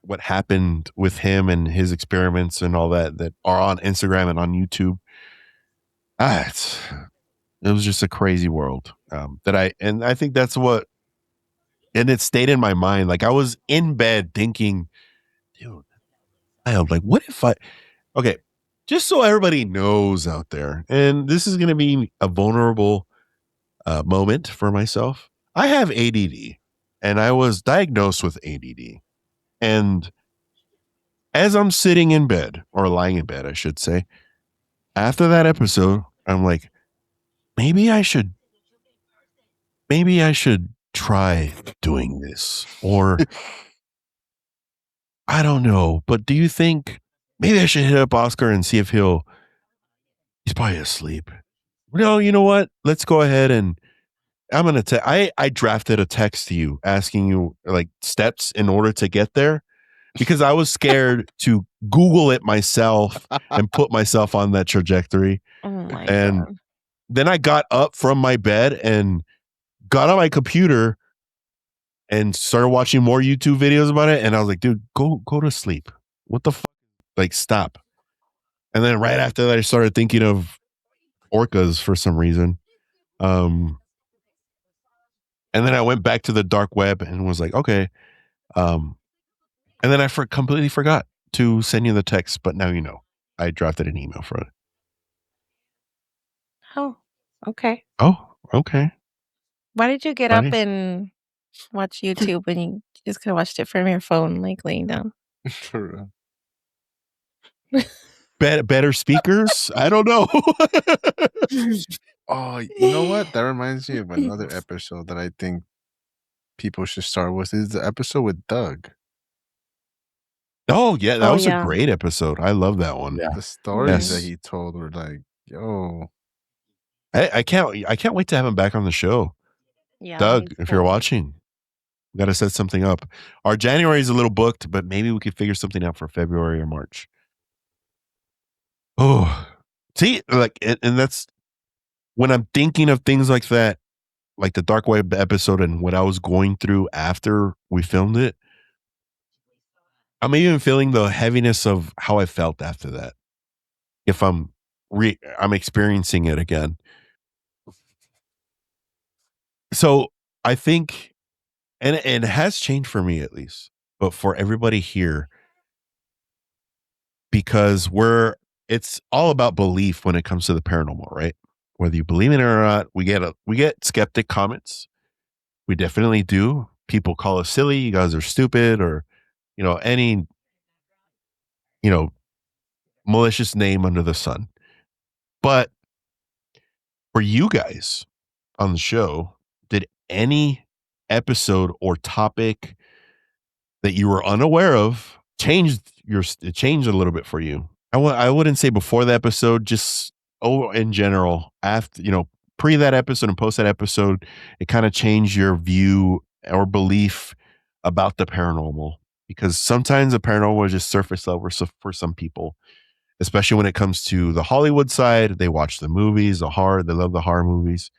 what happened with him and his experiments and all that are on Instagram and on YouTube. It was just a crazy world and I think that's what, and it stayed in my mind. Like I was in bed thinking, dude, like what if okay, just so everybody knows out there, and this is going to be a vulnerable moment for myself. I have ADD, and I was diagnosed with ADD. And as I'm sitting in bed, or lying in bed, I should say, after that episode, I'm like, maybe I should try doing this. Or I don't know, but do you think maybe I should hit up Oscar and see if he's probably asleep. No, you know what? Let's go ahead and I'm going to I drafted a text to you asking you like steps in order to get there because I was scared to Google it myself and put myself on that trajectory. Oh my And God. then I got up from my bed and got on my computer and started watching more YouTube videos about it. And I was like, dude, go to sleep. What the fuck? Like, stop. And then right after that, I started thinking of orcas for some reason. And then I went back to the dark web and was like, okay. And then I completely forgot to send you the text, but now you know. I drafted an email for it. Oh, okay. Oh, okay. Why did you get Funny. up and watch YouTube when you just could have watched it from your phone, like laying down? For real. Better speakers? I don't know. Oh, you know what? That reminds me of another episode that I think people should start with. Is the episode with Doug. Oh, yeah. That Oh, was a yeah. great episode. I love that one. Yeah. The stories that Yes. he told were like, yo. I can't wait to have him back on the show. Yeah. Doug, he's if you're cool. watching, we got to set something up. Our January is a little booked, but maybe we could figure something out for February or March. Oh, see, like, and that's when I'm thinking of things like that, like the Dark Web episode and what I was going through after we filmed it. I'm even feeling the heaviness of how I felt after that. If I'm experiencing it again. So I think, and it has changed for me at least, but for everybody here, because it's all about belief when it comes to the paranormal, right? Whether you believe in it or not, we get skeptic comments. We definitely do. People call us silly, you guys are stupid, or any malicious name under the sun. But for you guys on the show, did any episode or topic that you were unaware of change a little bit for you? I wouldn't say before the episode, just in general, after pre that episode and post that episode, it kind of changed your view or belief about the paranormal, because sometimes the paranormal is just surface level for some people, especially when it comes to the Hollywood side. They watch the movies, they love the horror movies,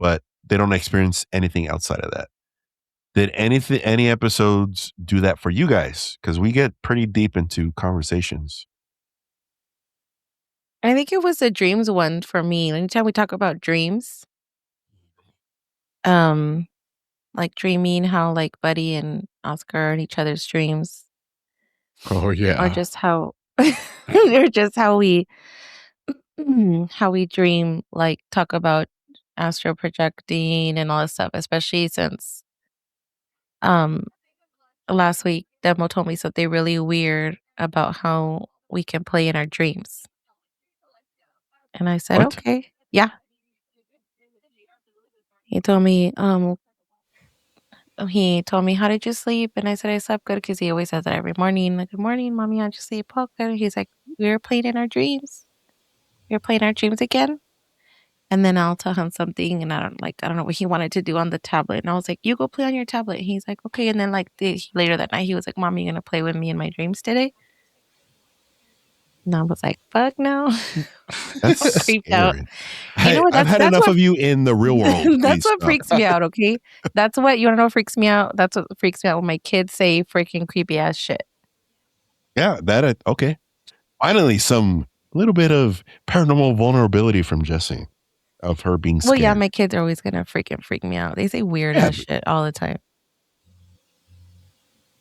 but they don't experience anything outside of that. Did any episodes do that for you guys? Because we get pretty deep into conversations. I think it was the dreams one for me. Anytime we talk about dreams, um, like dreaming how like Buddy and Oscar are in each other's dreams, Oh, or yeah. just how, or just how we dream, like talk about astral projecting and all this stuff, especially since um last week Demo told me something really weird about how we can play in our dreams. And I said, What? okay. Yeah. He told me, he told me, how did you sleep? And I said, I slept good, because he always says that every morning. Like, good morning, mommy, how'd you sleep? Oh, good. He's like, we were playing in our dreams. We were playing our dreams again. And then I'll tell him something, and I don't know what he wanted to do on the tablet. And I was like, you go play on your tablet. And he's like, okay. And then like later that night, he was like, Mom, you gonna play with me in my dreams today? And I was like, fuck no. That's Creeped out. scary. You know what? I've had That's enough what of you in the real world. that's Please what stop. freaks me out, okay? That's what you wanna know what freaks me out? That's what freaks me out when my kids say freaking creepy ass shit. Yeah, okay. Finally, some little bit of paranormal vulnerability from Jesse, of her being Well, scared. yeah, my kids are always gonna freaking freak me out. They say weird Yeah, ass shit all the time.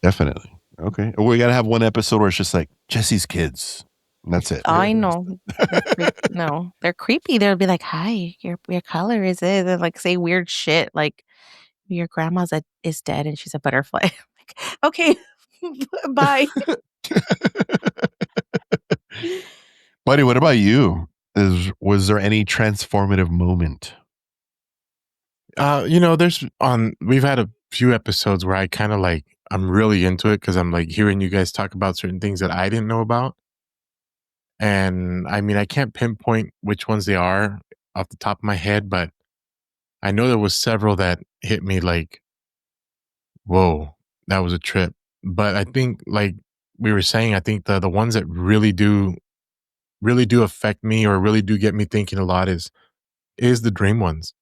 definitely. Okay. We got to have one episode where it's just like Jesse's kids. And that's it. I know. They're creepy. They'll be like, "Hi, your color is it?" And like say weird shit. Like your grandma's is dead and she's a butterfly. I'm like, okay, bye. Buddy, what about you? Was there any transformative moment? We've had a few episodes where I kind of like, I'm really into it because I'm like hearing you guys talk about certain things that I didn't know about. And I mean, I can't pinpoint which ones they are off the top of my head, but I know there was several that hit me like, whoa, that was a trip. But I think like we were saying, I think the ones that really do affect me or really do get me thinking a lot is the dream ones.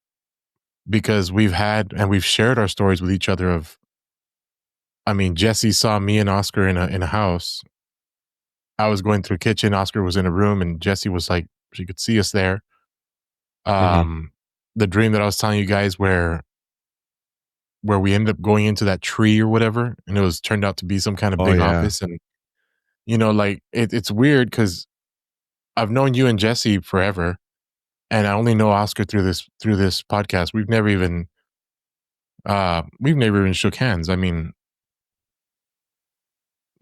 Because we've had and we've shared our stories with each other of, I mean, Jesse saw me and Oscar in a house. I was going through a kitchen, Oscar was in a room, and Jesse was like, she could see us there. Um, the dream that I was telling you guys where we ended up going into that tree or whatever, and it was turned out to be some kind of Oh, big yeah. office. And like it's weird because I've known you and Jesse forever, and I only know Oscar through this podcast. We've never even shook hands. I mean,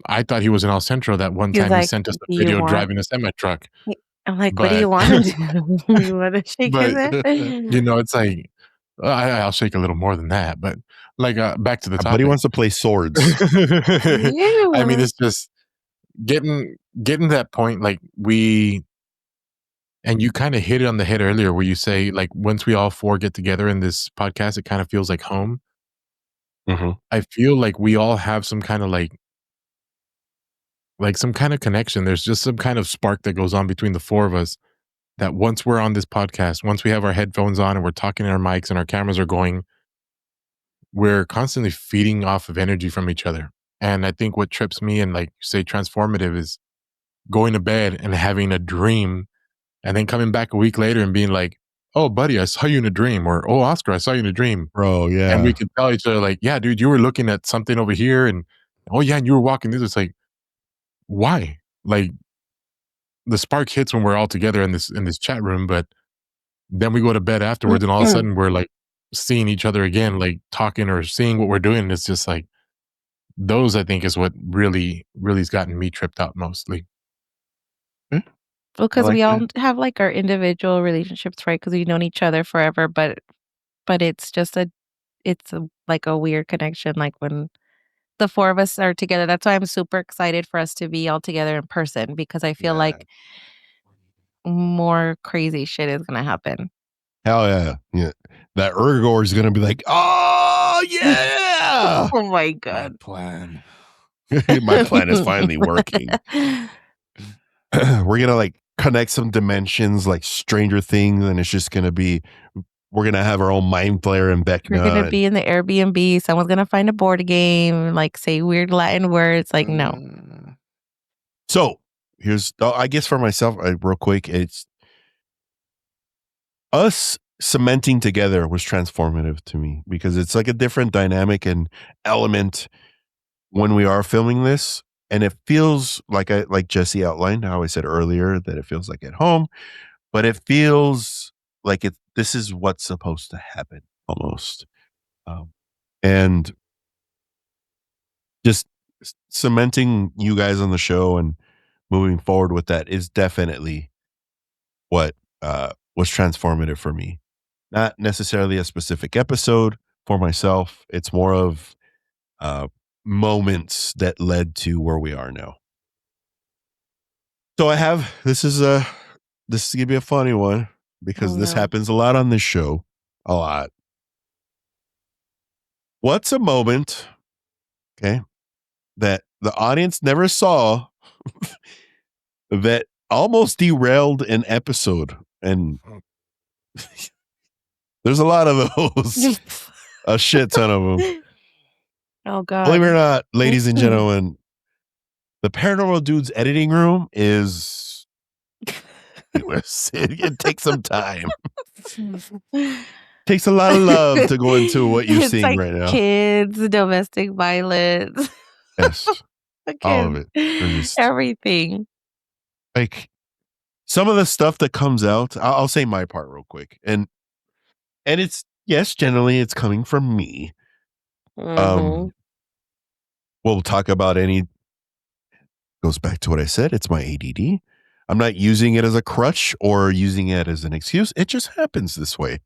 I thought he was in El Centro that one He's time he like, sent us a do you video want? driving a semi truck. I'm like, what do But you want to do? You want to shake his but hand? it's like I'll shake a little more than that. But like back to the My buddy topic. wants to play swords. I mean, Yeah. it's just getting to that point. Like and you kind of hit it on the head earlier, where you say like once we all four get together in this podcast, it kind of feels like home. Mhm. I feel like we all have some kind of like some kind of connection. There's just some kind of spark that goes on between the four of us that once we're on this podcast, once we have our headphones on and we're talking in our mics and our cameras are going, we're constantly feeding off of energy from each other. And I think what trips me and like say transformative is going to bed and having a dream and then coming back a week later and being like, oh, buddy, I saw you in a dream. Or, oh, Oscar, I saw you in a dream. Bro, yeah. And we could tell each other like, yeah, dude, you were looking at something over here. And, oh, yeah, and you were walking this. It's like, why? Like the spark hits when we're all together in this chat room, but then we go to bed afterwards and all of a sudden we're like seeing each other again, like talking or seeing what we're doing. And it's just like, those I think is what really's gotten me tripped out mostly. Well, I because like we all that. have like our individual relationships, right? Because we've known each other forever, but it's just like a weird connection, like when the four of us are together. That's why I'm super excited for us to be all together in person because I feel Yeah. like more crazy shit is gonna happen. Hell yeah. Yeah. That Urgor is going to be like, oh, yeah. Oh my My god. plan. My plan is finally working. We're going to like connect some dimensions like Stranger Things, and it's just going to be, we're going to have our own mind player in We're gonna Beckna. be in the Airbnb. Someone's gonna find a board game, like say weird Latin words. Like, no. So here's, I guess for myself, real quick, it's us cementing together was transformative to me because it's like a different dynamic and element when we are filming this. And it feels like Jesse outlined how I said earlier that it feels like at home, but it feels like this is what's supposed to happen almost. And just cementing you guys on the show and moving forward with that is definitely what was transformative for me. Not necessarily a specific episode for myself. It's more of moments that led to where we are now. So this is gonna be a funny one because this happens a lot on this show. A lot. What's a moment, okay, that the audience never saw that almost derailed an episode? And there's a lot of those. A shit ton of them. Oh god. Believe it or not, ladies and gentlemen, the Paranormal Dudes editing room is it takes some time. Takes a lot of love to go into what you're It's seeing like right now. kids, domestic violence. Yes. All of Kids, it. They're just everything. like some of the stuff that comes out. I'll say my part real quick. And it's yes, generally it's coming from me. Mhm. We'll talk about any goes back to what I said. It's my ADD. I'm not using it as a crutch or using it as an excuse. It just happens this way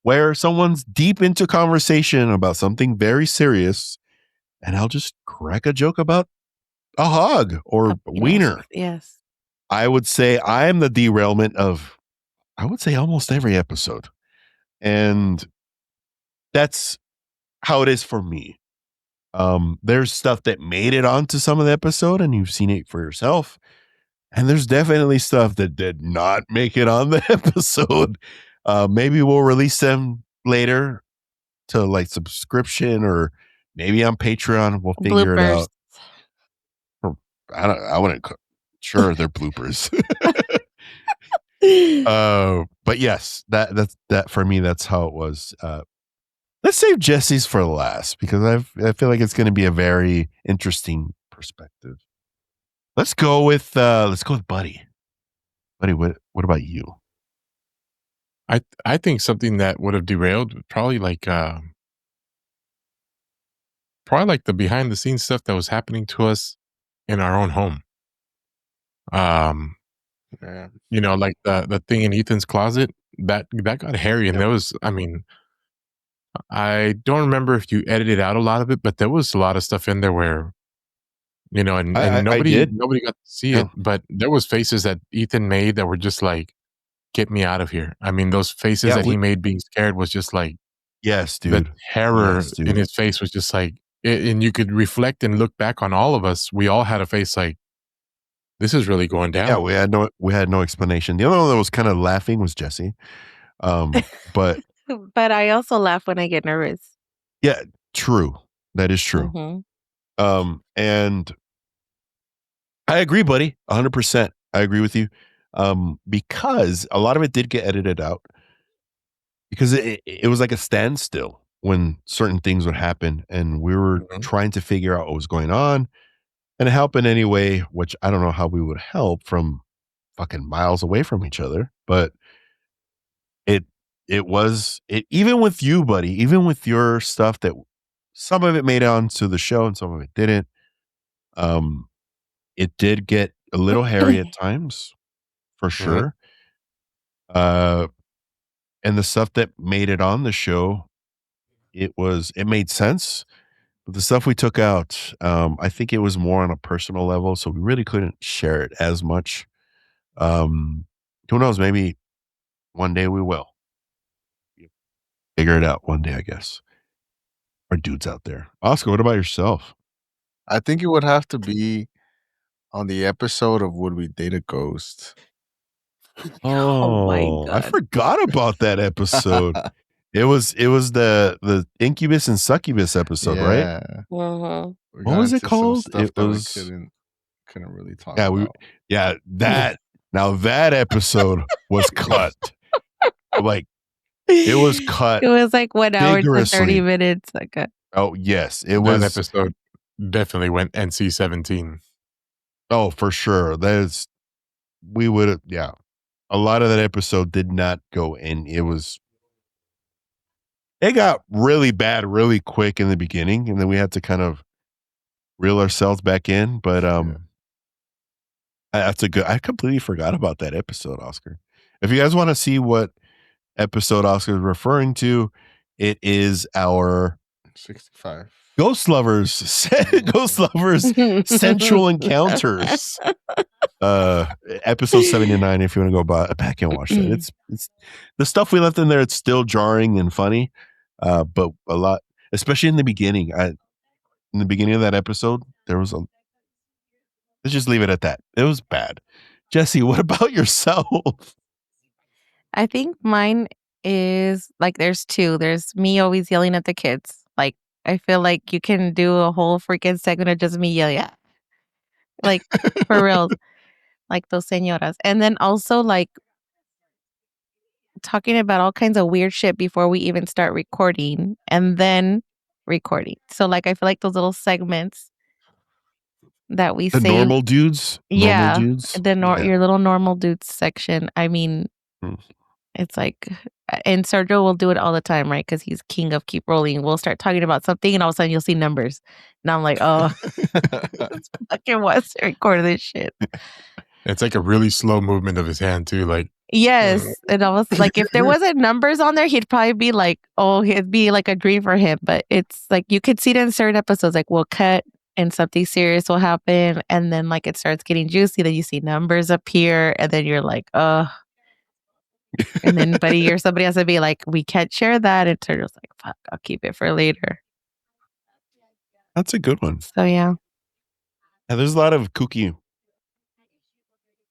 where someone's deep into conversation about something very serious, and I'll just crack a joke about a hog or A a penis. wiener. Yes. I would say I am the derailment of, I would say, almost every episode. And that's how it is for me. There's stuff that made it onto some of the episode, and you've seen it for yourself. And there's definitely stuff that did not make it on the episode. Maybe we'll release them later to like subscription or maybe on Patreon. We'll figure it Bloopers. out. Or, I wouldn't, sure, they're bloopers. But yes, that for me, that's how it was. Let's save Jesse's for last because I feel like it's going to be a very interesting perspective. Let's go with Buddy. Buddy, what about you? I think something that would have derailed probably like the behind the scenes stuff that was happening to us in our own home. Yeah. Like the thing in Ethan's closet that got hairy, and Yep. there was, I mean, I don't remember if you edited out a lot of it, but there was a lot of stuff in there where and I nobody did. got to see Yeah. it, but there was faces that Ethan made that were just like, "Get me out of here." I mean, those faces Yeah, that he made being scared was just like Yes, the dude. terror Yes, in dude. his face was just like, and you could reflect and look back on all of us. We all had a face like, this is really going Yeah, down. we had no explanation. The only one that was kind of laughing was Jesse. But But I also laugh when I get nervous. yeah, true. That is true. Mhm. And I agree, buddy. 100%. I agree with you. Because a lot of it did get edited out because it was like a standstill when certain things would happen, and we were Mhm. trying to figure out what was going on and help in any way, which I don't know how we would help from fucking miles away from each other, but it it even with you, buddy, even with your stuff that some of it made it onto the show and some of it didn't. Um, it did get a little hairy at times, for Mhm. sure. Uh, and the stuff that made it on the show, it made sense. But the stuff we took out, I think it was more on a personal level, so we really couldn't share it as much. Um, who knows? Maybe one day we will figure it out. One day, I guess. Our dudes out there. Oscar, what about yourself? I think it would have to be on the episode of Would We Date a Ghost? Oh my I God. forgot about that episode. It was the Incubus and Succubus episode, right? Yeah. Mhm. We What got was it into some called? stuff It that we was couldn't really talk yeah, about. that episode was cut. Like it was cut It was like 1 hour to 30 vigorously. minutes. Like Oh, yes. It That was episode definitely went NC-17. oh, for sure. We would have yeah. A lot of that episode did not go in. It got really bad really quick in the beginning, and then we had to kind of reel ourselves back in. But Yeah. that's a good. I completely forgot about that episode, Oscar. If you guys want to see what episode Oscar is referring to, it is our 65. Ghost Lovers, Ghost Lovers Central Encounters. Episode 79. If you want to go back and watch that, it's the stuff we left in there. It's still jarring and funny, but a lot, especially in the beginning. In the beginning of that episode, there was a. Let's just leave it at that. It was bad. Jesse, what about yourself? I think mine is like there's two. There's me always yelling at the kids. Like I feel like you can do a whole freaking segment of just me yelling at. Like for real. Like those señoras. And then also like talking about all kinds of weird shit before we even start recording and then recording. So like I feel like those little segments that we The save. normal dudes. Normal Yeah. dudes. The Yeah. your little normal dudes section. I mean, Hmm. it's like and Sergio will do it all the time, right? Because he's king of keep rolling. We'll start talking about something, and all of a sudden you'll see numbers, and I'm like, oh, this fucking wants to record this shit. It's like a really slow movement of his hand too. Like Yes, and almost like if there wasn't numbers on there, he'd probably be like, oh, it'd be like a dream for him. But it's like you could see it in certain episodes, like we'll cut and something serious will happen, and then like it starts getting juicy. Then you see numbers appear, and then you're like, oh. And then buddy or somebody has to be like, we can't share that. And Turtle's like, fuck, I'll keep it for later. That's a good one. So yeah. Yeah, there's a lot of kooky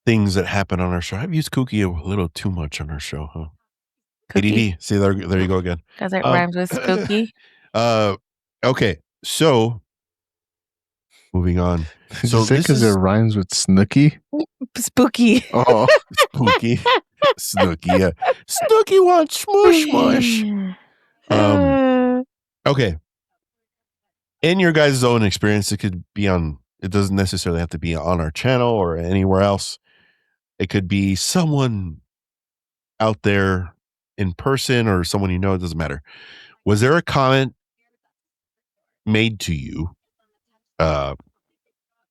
things that happen on our show. I've used kooky a little too much on our show, huh? Cookie. ADD. See, there you go again. Because it rhymes with spooky. Okay, so moving on. Did So you say this because is it rhymes with Snooky? Spooky. Oh, spooky. Snooky. Yeah. Snooky wants smush mush. Okay. In your guys' own experience, it could be on, it doesn't necessarily have to be on our channel or anywhere else. It could be someone out there in person or someone you know, it doesn't matter. Was there a comment made to you,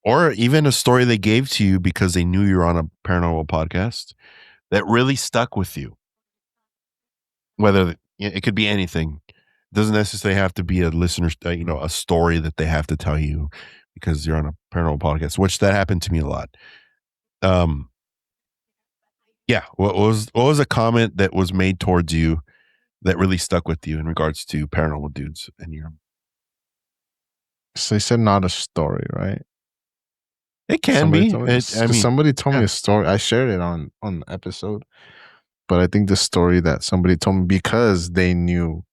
or even a story they gave to you because they knew you were on a paranormal podcast that really stuck with you? Whether it could be anything. It doesn't necessarily have to be a listener, a story that they have to tell you because you're on a paranormal podcast, which that happened to me a lot. Yeah. What was a comment that was made towards you that really stuck with you in regards to Paranormal Dudes and your? so they said not a story, right? It can Somebody be. told me, somebody told me a story. I shared it on the episode, but I think the story that somebody told me because they knew,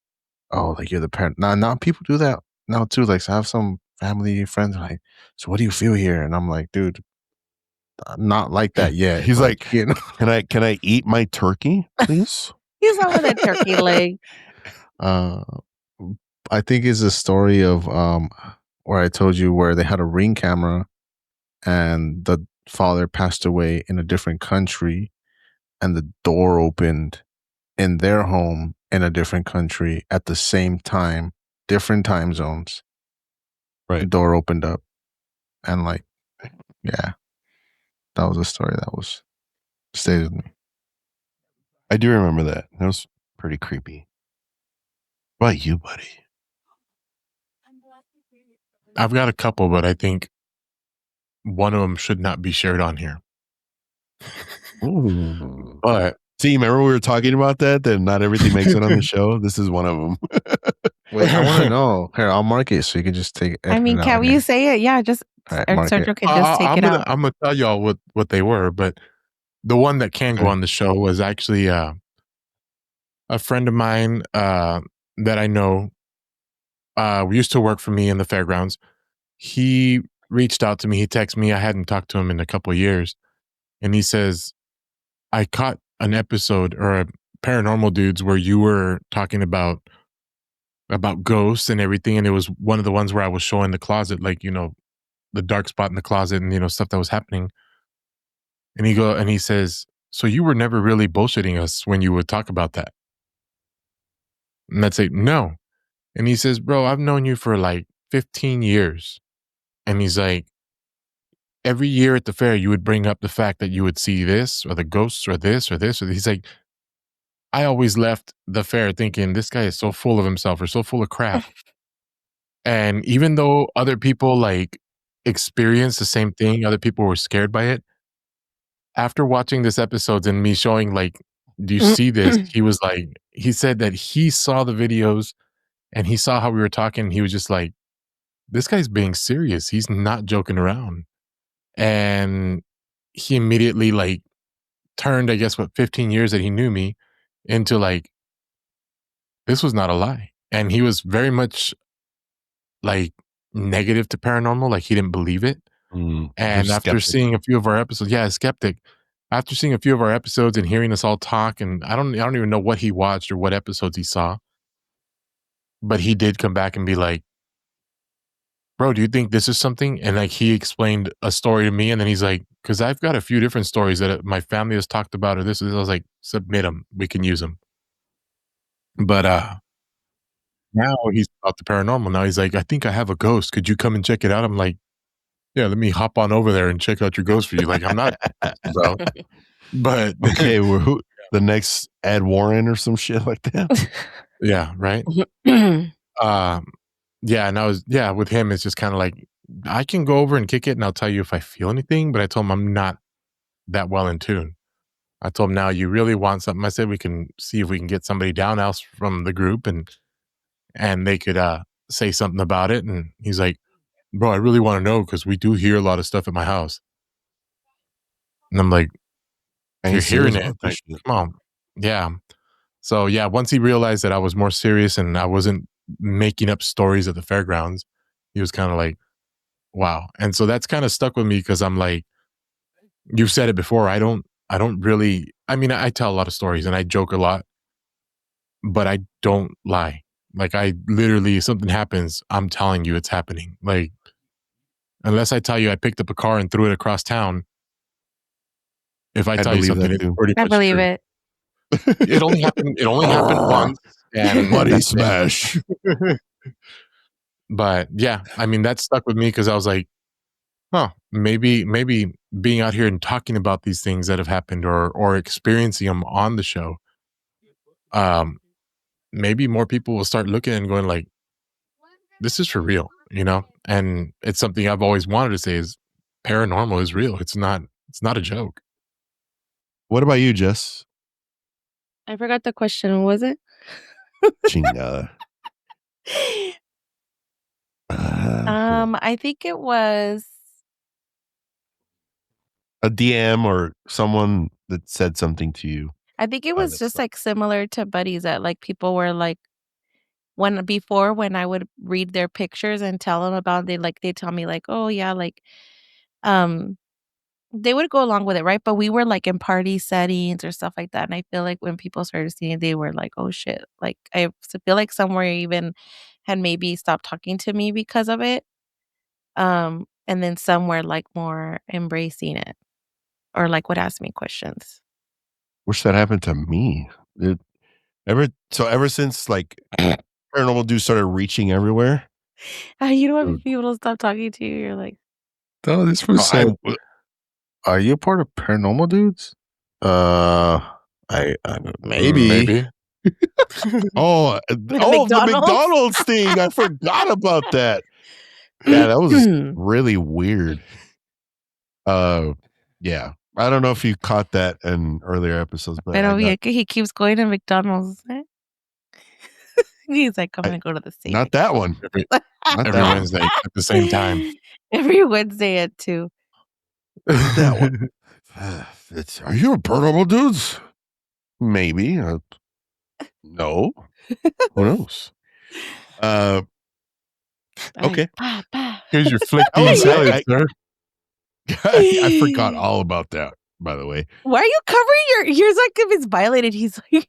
oh, like you're the parent. Now people do that now too. Like I have some family friends like, so what do you feel here? And I'm like, dude, I'm not like that yet. He's like, you know, can I eat my turkey, please? He's over the turkey leg. I think it's a story of where I told you where they had a Ring camera and the father passed away in a different country and the door opened in their home in a different country at the same time, different time zones. Right. The door opened up and yeah, that was a story that was stayed with me. I do remember that. That was pretty creepy. What about you, buddy? I've got a couple, but I think one of them should not be shared on here. Ooh. But see, remember we were talking about that not everything makes it on the show? This is one of them. Wait, I want to know. Here, I'll mark it so you can just take it. I mean, can you say it? Yeah, just Right, or mark Sergio it. can just take it out. I'm gonna tell y'all what they were, but the one that can go on the show was actually a friend of mine that I know. We used to work for me in the fairgrounds. He reached out to me. He texted me. I hadn't talked to him in a couple of years, and he says, "I caught an episode or a Paranormal Dudes where you were talking about ghosts and everything, and it was one of the ones where I was showing the closet, like the dark spot in the closet and stuff that was happening." And he says, "So you were never really bullshitting us when you would talk about that?" And I'd say, "No." And he says, "Bro, I've known you for like 15 years." And he's like, "Every year at the fair, you would bring up the fact that you would see this or the ghosts or this or this." Or he's like, "I always left the fair thinking this guy is so full of himself or so full of crap." And even though other people experienced the same thing, other people were scared by it. After watching this episode and me showing do you see this? He said that he saw the videos and he saw how we were talking. And he was just like, this guy's being serious. He's not joking around. And he immediately turned, I guess, 15 years that he knew me into this was not a lie. And he was very much negative to paranormal. He didn't believe it. And after seeing a few of our episodes, a skeptic. After seeing a few of our episodes and hearing us all talk, and I don't even know what he watched or what episodes he saw, but he did come back and be like, "Bro, do you think this is something?" And he explained a story to me, and then he's like, "Because I've got a few different stories that my family has talked about, or this." I was like, "Submit them, we can use them." But now he's about the paranormal. Now he's like, I think I have a ghost. Could you come and check it out? I'm like, yeah, let me hop on over there and check out your ghost for you. Like, I'm not, bro. But Okay, the next Ed Warren or some shit like that? yeah, right. Yeah, and I was with him. It's just kind of like I can go over and kick it, and I'll tell you if I feel anything. But I told him I'm not that well in tune. I told him now you really want something. I said we can see if we can get somebody down else from the group and they could say something about it. And he's like, bro, I really want to know because we do hear a lot of stuff at my house. And I'm like, I if you're ain't serious hearing it, about this like, shit. come on. Yeah. So yeah, once he realized that I was more serious and I wasn't making up stories at the fairgrounds, he was kind of like, wow. And so that's kind of stuck with me because I'm like, you've said it before. I don't really, I mean, I tell a lot of stories and I joke a lot, but I don't lie. Like I literally, if something happens, I'm telling you it's happening. Like, unless I tell you I picked up a car and threw it across town, if I I tell you believe something, that it's too. pretty I much believe true. it. It only happened. It only happened once, and Buddy that's smash. it. But yeah, I mean that stuck with me because I was like, huh, maybe being out here and talking about these things that have happened or experiencing them on the show, um, maybe more people will start looking and going like, this is for real, you know. And it's something I've always wanted to say is paranormal is real. It's not a joke. What about you, Jess? I forgot the question. What was it? Chingada. I think it was. A DM or someone that said something to you. I think it by was this just stuff. like similar to buddies that like people were like when I would read their pictures and tell them about they tell me like, oh yeah, like um they would go along with it, right? But we were like in party settings or stuff like that. And I feel like when people started seeing it, they were like, oh shit. Like feel like somewhere even had maybe stopped talking to me because of it. And then some were like more embracing it or like would ask me questions. Wish that happened to me. Ever since like Paranormal Dudes started reaching everywhere. You know, Dude. if people don't stop talking to you, you're like, Oh, this was said. Are you a part of Paranormal Dudes? I maybe. Maybe. Oh, The the McDonald's? McDonald's thing. I forgot about that. Yeah, that was really weird. Yeah. I don't know if you caught that in earlier episodes, but Pero bien que he keeps going to McDonald's. Eh? He's like, I'm gonna go to the same. not that one. Not Every that one. Wednesday at the same time. Every Wednesday at 2. Not that one. Are you a Paranormal Dudes? Maybe. No. Who knows? Okay. Here's your flick bean salad, sir. I forgot all about that, by the way. Why are you covering your ears like if it's violated? He's like,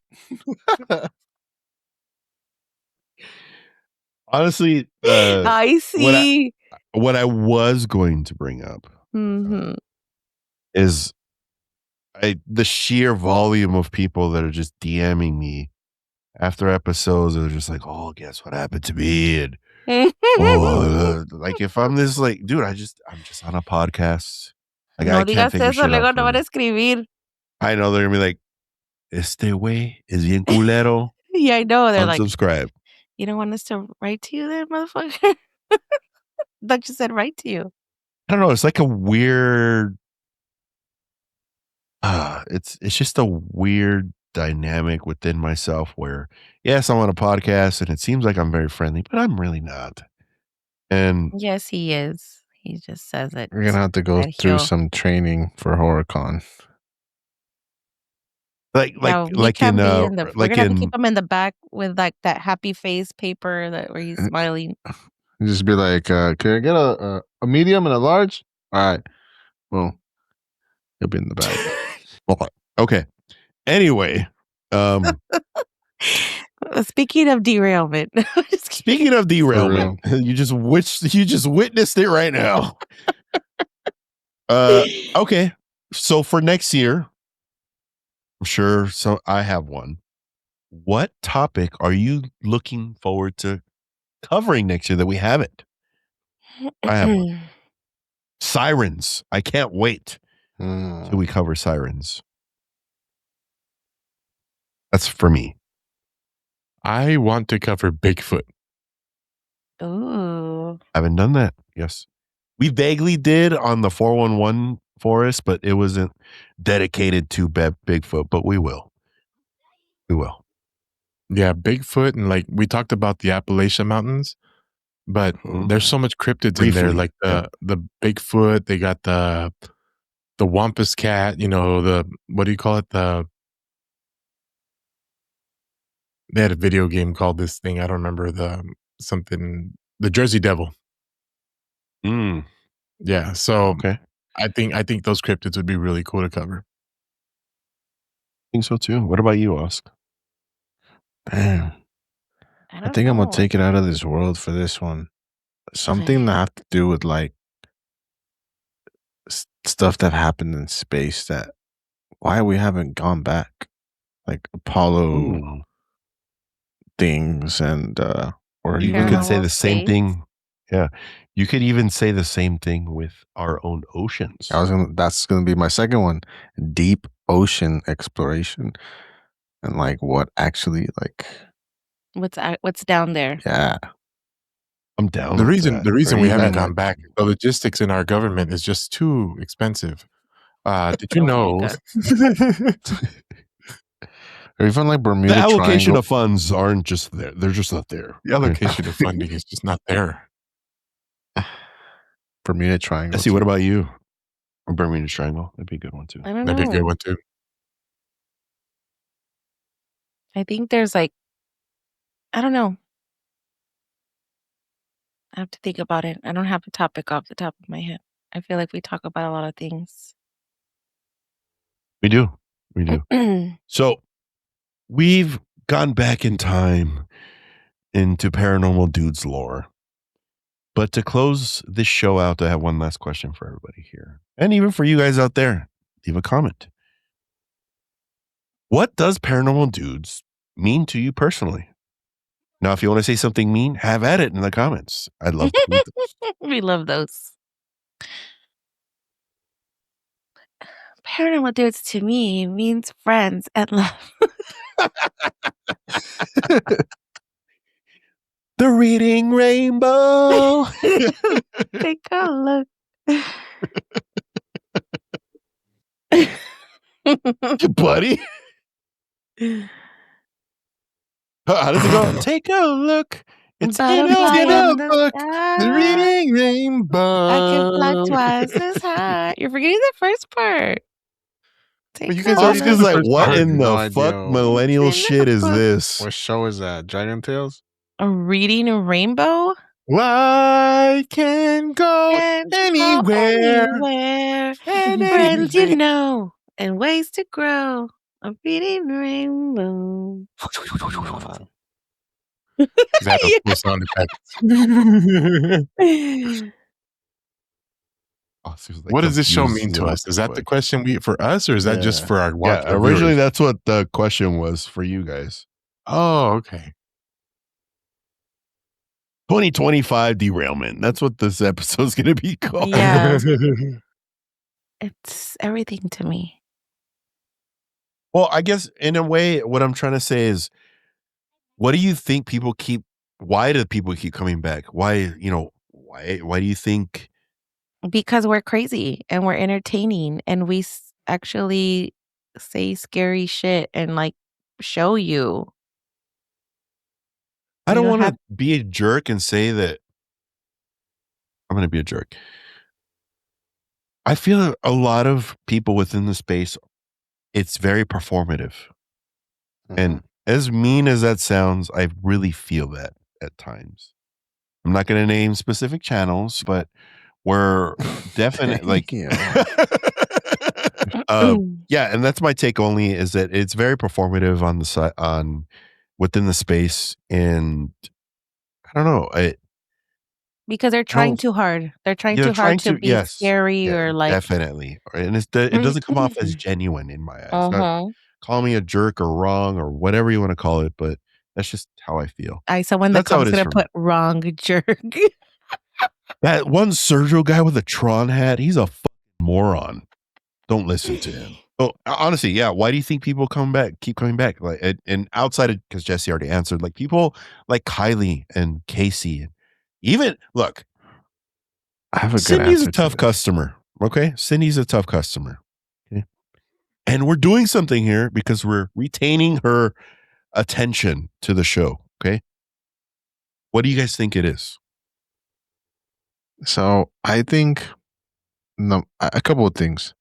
Honestly, I see. What I was going to bring up is the sheer volume of people that are just DMing me after episodes. They're just like, "Oh, guess what happened to me?" And like if I'm this like, dude, I'm just on a podcast. Like no I can't digas take your eso, shit luego off no of van a me. escribir. I know they're gonna be like, "Este güey es bien culero." Yeah, I know. They're like, unsubscribe. you don't want us to write to you then, motherfucker? That you said write to you. I don't know. It's like a weird. It's just a weird dynamic within myself where, yes, I'm on a podcast and it seems like I'm very friendly, but I'm really not. And yes, he is. He just says it. You're gonna have to go through some training for HorrorCon. Like in we're gonna have to keep him in the back with like that happy face paper where he's smiling. You just be like, can I get a medium and a large? All right. Well, he'll be in the back. Okay. Anyway, speaking of derailment. Speaking of derailment, you just witnessed it right now. Okay. So for next year, I'm sure I have one. what topic are you looking forward to covering next year that we haven't? I have one. Sirens. I can't wait till we cover sirens. That's for me. I want to cover Bigfoot. Ooh. Haven't done that. Yes. We vaguely did on the 411 forest, but it wasn't dedicated to Bigfoot, but we will. We will. Yeah, Bigfoot, and like we talked about the Appalachian Mountains, but there's so much cryptids in there, Briefly, like the Bigfoot. They got the Wampus cat. You know, the what do you call it? They had a video game called this thing. I don't remember the Jersey Devil. Mm, Yeah, so okay. I think those cryptids would be really cool to cover. I think so too. What about you, Oscar? Damn. I think I'm gonna take it out of this world for this one. Something that have to do with like stuff that happened in space that why we haven't gone back, like Apollo things, and or You even could say Paranormal the same space. thing. Yeah. You could even say the same thing with our own oceans. that's gonna be my second one, deep ocean exploration, and like what actually like What's down there? yeah. I'm down The with reason that. the reason Or we haven't even, gone back, the logistics in our government is just too expensive. Did you Oh my know? God. or even like The Bermuda allocation Triangle. of funds aren't just there. They're just not there. The allocation of funding is just not there. Bermuda Triangle. See, what about you? Or Bermuda Triangle. That'd be a good one too. I don't That'd be a good know. one too. I think there's like, I don't know. I have to think about it. I don't have a topic off the top of my head. I feel like we talk about a lot of things. We do. We do. So we've gone back in time into Paranormal Dudes lore. But to close this show out, I have one last question for everybody here. And even for you guys out there, leave a comment. What does Paranormal Dudes mean to you personally? Now, if you want to say something mean, have at it in the comments. I'd love to read them. We love those. Paranormal Dudes to me means friends and love. The Reading Rainbow. Take a look. Buddy. How does it go? Take a look. It's Butterfly in in a the book. sky. The Reading Rainbow. I can fly twice as high. You're forgetting the first part. But you Take guys a already look. did Oscar's the like, first what part. in No the idea. fuck millennial It's in shit the is book. this? What show is that? Dragon Tales? A reading a rainbow? I can go And go anywhere. anywhere. And Friends you anything. know and ways to grow. A reading rainbow. That a cool sound effect. Oscar's like What does this show confused mean to real us? Is that the quick. question for us, or is that just Yeah. for our watch? Yeah, our originally viewers? that's what the question was for you guys. Oh, okay. 2025 derailment. That's what this episode's going to be called. Yeah. It's everything to me. Well, I guess in a way, what I'm trying to say is, what do you think why do people keep coming back? Why do you think? Because we're crazy and we're entertaining and we actually say scary shit and like show you. I We don't don't want have to be a jerk and say that I'm going to be a jerk. I feel a lot of people within the space, it's very performative. And as mean as that sounds, I really feel that at times. I'm not going to name specific channels, but we're definitely like, Yeah. yeah, and that's my take only is that it's very performative on the side within the space, and I don't know, because they're trying too hard. They're trying too hard to be yes, scary yeah, or like definitely, and it doesn't come off as genuine in my eyes. Not call me a jerk or wrong or whatever you want to call it, but that's just how I feel. I saw one That's that how it comes is gonna for me. put wrong jerk. That one Sergio guy with a Tron hat, he's a fucking moron. Don't listen to him. Oh, honestly, yeah. Why do you think people keep coming back? Like, and outside of, because Jesse already answered, like people like Kylie and Casey, even look, I have a good Cindy's answer a tough to this. customer. Okay, Cindy's a tough customer. Okay, and we're doing something here because we're retaining her attention to the show. Okay, what do you guys think it is? So I think a couple of things.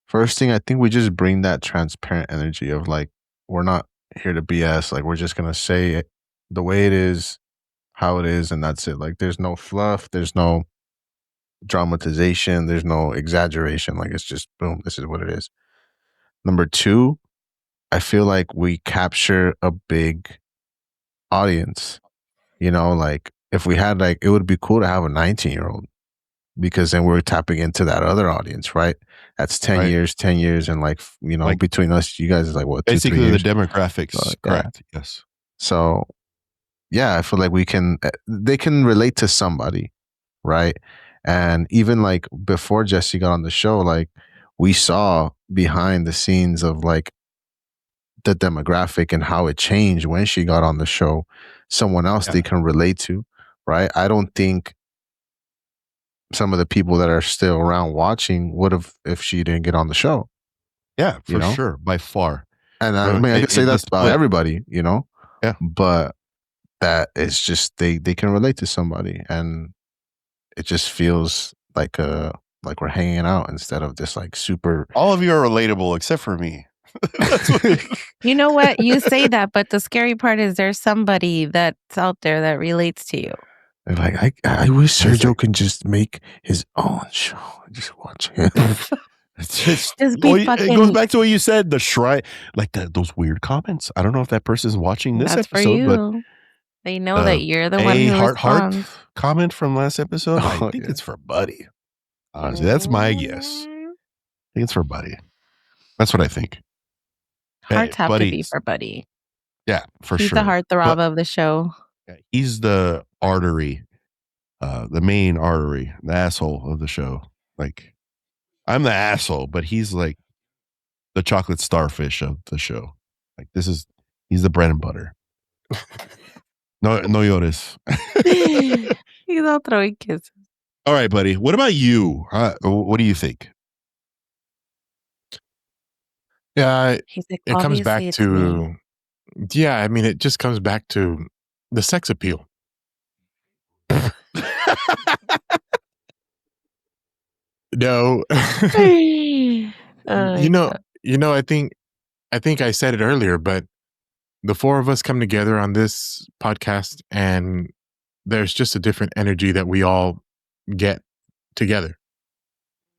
First thing, I think we just bring that transparent energy of like we're not here to BS. Like we're just gonna say it the way it is, how it is, and that's it. Like there's no fluff, there's no dramatization, there's no exaggeration. Like it's just boom, this is what it is. Number two, I feel like we capture a big audience. You know, like if we had like it would be cool to have a 19-year-old because then we're tapping into that other audience, right? That's 10 Right. years, 10 years, and like Like, between us, you guys is like what, 2-3 basically, years. the demographics, So, yeah. correct? Yes. So yeah, I feel like they can relate to somebody, right? And even like before Jesse got on the show, like we saw behind the scenes of like the demographic and how it changed when she got on the show, someone else Yeah. they can relate to, right? I don't think some of the people that are still around watching would have if she didn't get on the show. Yeah, for You know? sure, by far. And I mean, I could say that's the about split. everybody, you know? Yeah. But that it's just they can relate to somebody and it just feels like we're hanging out instead of this like super All of you are relatable except for me. That's what You know what? You say that, but the scary part is there's somebody that's out there that relates to you. and like I wish Is Sergio there? can just make his own show and just watch him. It's just, Just be it goes fucking. back to what you said, the shrine, like those weird comments. I don't know if that person's watching this That's for episode, but you. They know that you're the one a who heart responds. comment from last episode. I Oh, think yeah. it's for Buddy. Honestly, that's my guess. I think it's for Buddy. That's what I think. Hearts have to be Buddy's- for Buddy. Yeah, for He's sure. the heartthrob of the show. He's the artery, the main artery, the asshole of the show. Like, I'm the asshole, but he's like the chocolate starfish of the show. Like, he's the bread and butter. No llores. He's all throwing kisses. All right, buddy. What about you? What do you think? Yeah, He's like, it comes back obviously it's me. to, yeah, I mean, it just comes back to the sex appeal. No. Oh my God. I think I said it earlier, but the four of us come together on this podcast and there's just a different energy that we all get together.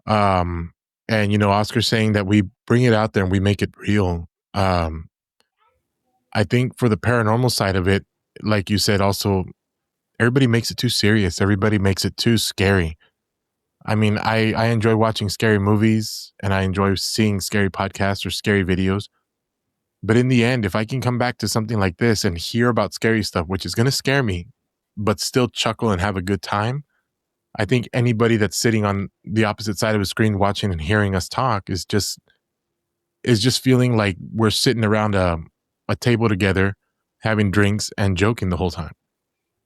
And Oscar's saying that we bring it out there and we make it real. I think for the paranormal side of it, like you said, also everybody makes it too serious. Everybody makes it too scary. I mean, I enjoy watching scary movies and I enjoy seeing scary podcasts or scary videos. But in the end, if I can come back to something like this and hear about scary stuff, which is going to scare me, but still chuckle and have a good time, I think anybody that's sitting on the opposite side of a screen watching and hearing us talk is just feeling like we're sitting around a table together, having drinks and joking the whole time.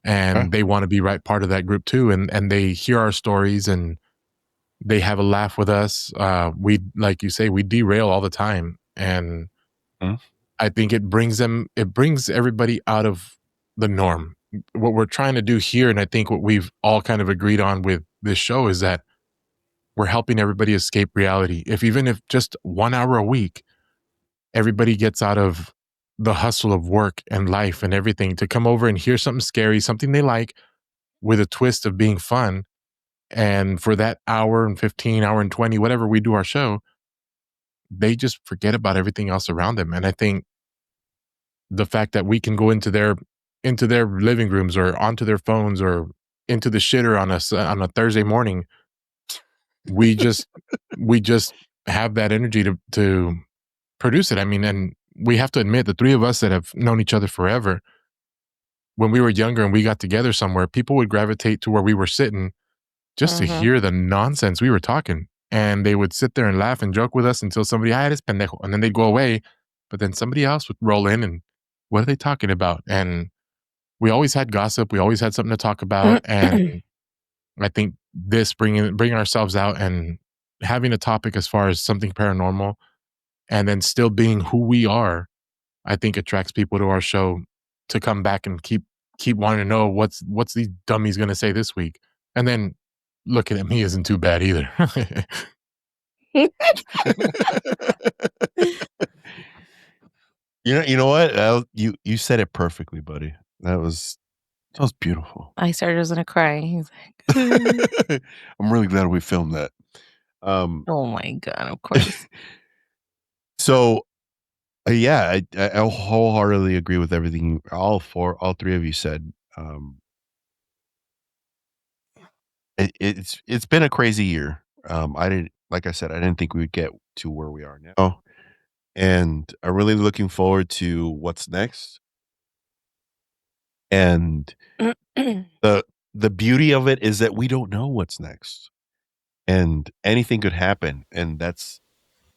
And they want to be right part of that group too. And they hear our stories and they have a laugh with us. We, like you say, we derail all the time. And I think it brings everybody out of the norm. What we're trying to do here, and I think what we've all kind of agreed on with this show is that we're helping everybody escape reality. Even if just 1 hour a week, everybody gets out of the hustle of work and life and everything to come over and hear something scary, something they like with a twist of being fun. And for that hour and 15, hour and 20, whatever we do our show, they just forget about everything else around them. And I think the fact that we can go into their living rooms or onto their phones or into the shitter on a Thursday morning, we just have that energy to produce it. I mean, and we have to admit, the three of us that have known each other forever, when we were younger and we got together somewhere, people would gravitate to where we were sitting just to hear the nonsense we were talking. And they would sit there and laugh and joke with us until somebody, this pendejo. And then they'd go away. But then somebody else would roll in and what are they talking about? And we always had gossip. We always had something to talk about. And I think this bringing ourselves out and having a topic as far as something paranormal and then still being who we are, I think attracts people to our show to come back and keep wanting to know what's these dummies going to say this week. And then looking at me isn't too bad either. You know what? You said it perfectly, buddy. That was beautiful. I started was gonna cry. He's like, I'm really glad we filmed that. oh my God, of course. So yeah, I wholeheartedly agree with everything all three of you said. It's been a crazy year. Like I said, I didn't think we would get to where we are now. And I'm really looking forward to what's next. And the beauty of it is that we don't know what's next. And anything could happen. And that's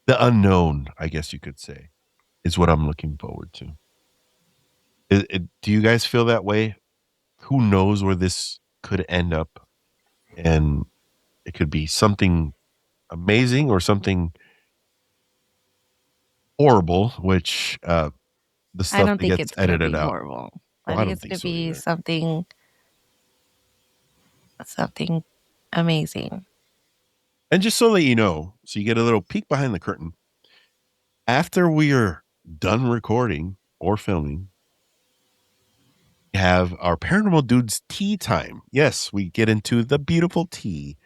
the unknown, I guess you could say, is what I'm looking forward to. Do you guys feel that way? Who knows where this could end up? And it could be something amazing or something horrible, which the I stuff don't that think gets it's gonna edited be out. horrible. Well, I I think don't it's think gonna so be either. something amazing. And just so that you know, so you get a little peek behind the curtain, after we are done recording or filming, we have our Paranormal Dudes tea time. Yes, we get into the beautiful tea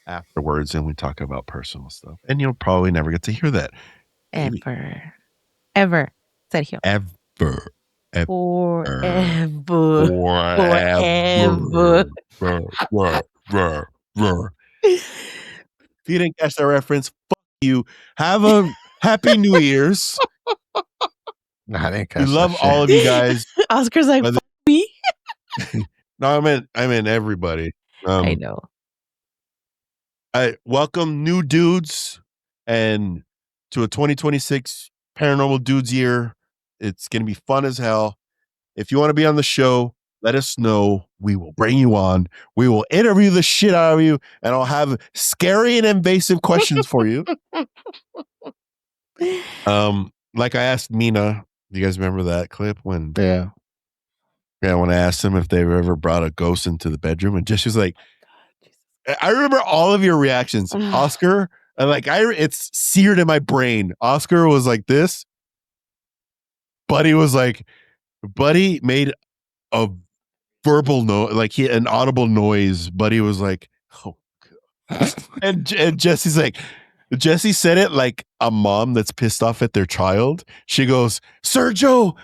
afterwards and we talk about personal stuff. And you'll probably never get to hear that. Maybe. Ever. Sergio. Ever. Forever. Forever. If you didn't catch that reference, fuck you. Have a happy New Year's. No, I didn't catch We that love shit. all of you guys. Oscar's like, Whether- fuck me. No, I meant everybody. I know. I welcome new dudes and to a 2026 Paranormal Dudes year. It's going to be fun as hell. If you want to be on the show, let us know. We will bring you on. We will interview the shit out of you, and I'll have scary and invasive questions for you. Like I asked Mina. Do you guys remember that clip when? Yeah. When I asked them if they've ever brought a ghost into the bedroom, and Jess was like, I remember all of your reactions, Oscar. And it's seared in my brain. Oscar was like this. Buddy made a verbal noise, like an audible noise. Buddy was like, oh, God. and Jesse's like, Jesse said it like a mom that's pissed off at their child. She goes, Sergio,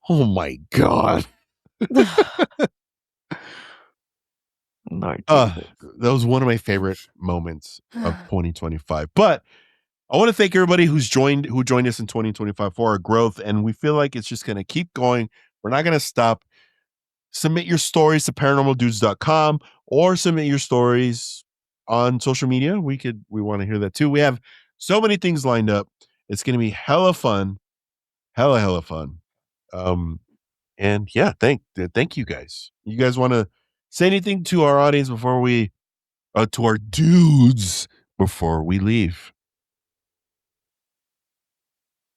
oh my God. Lord Jesus. That was one of my favorite moments of 2025. But I want to thank everybody who joined us in 2025 for our growth. And we feel like it's just going to keep going. We're not going to stop. Submit your stories to paranormaldudes.com or submit your stories on social media. We want to hear that too. We have so many things lined up. It's going to be hella fun. Hella fun. And yeah, thank you guys. You guys want to say anything to our audience before we to our dudes before we leave?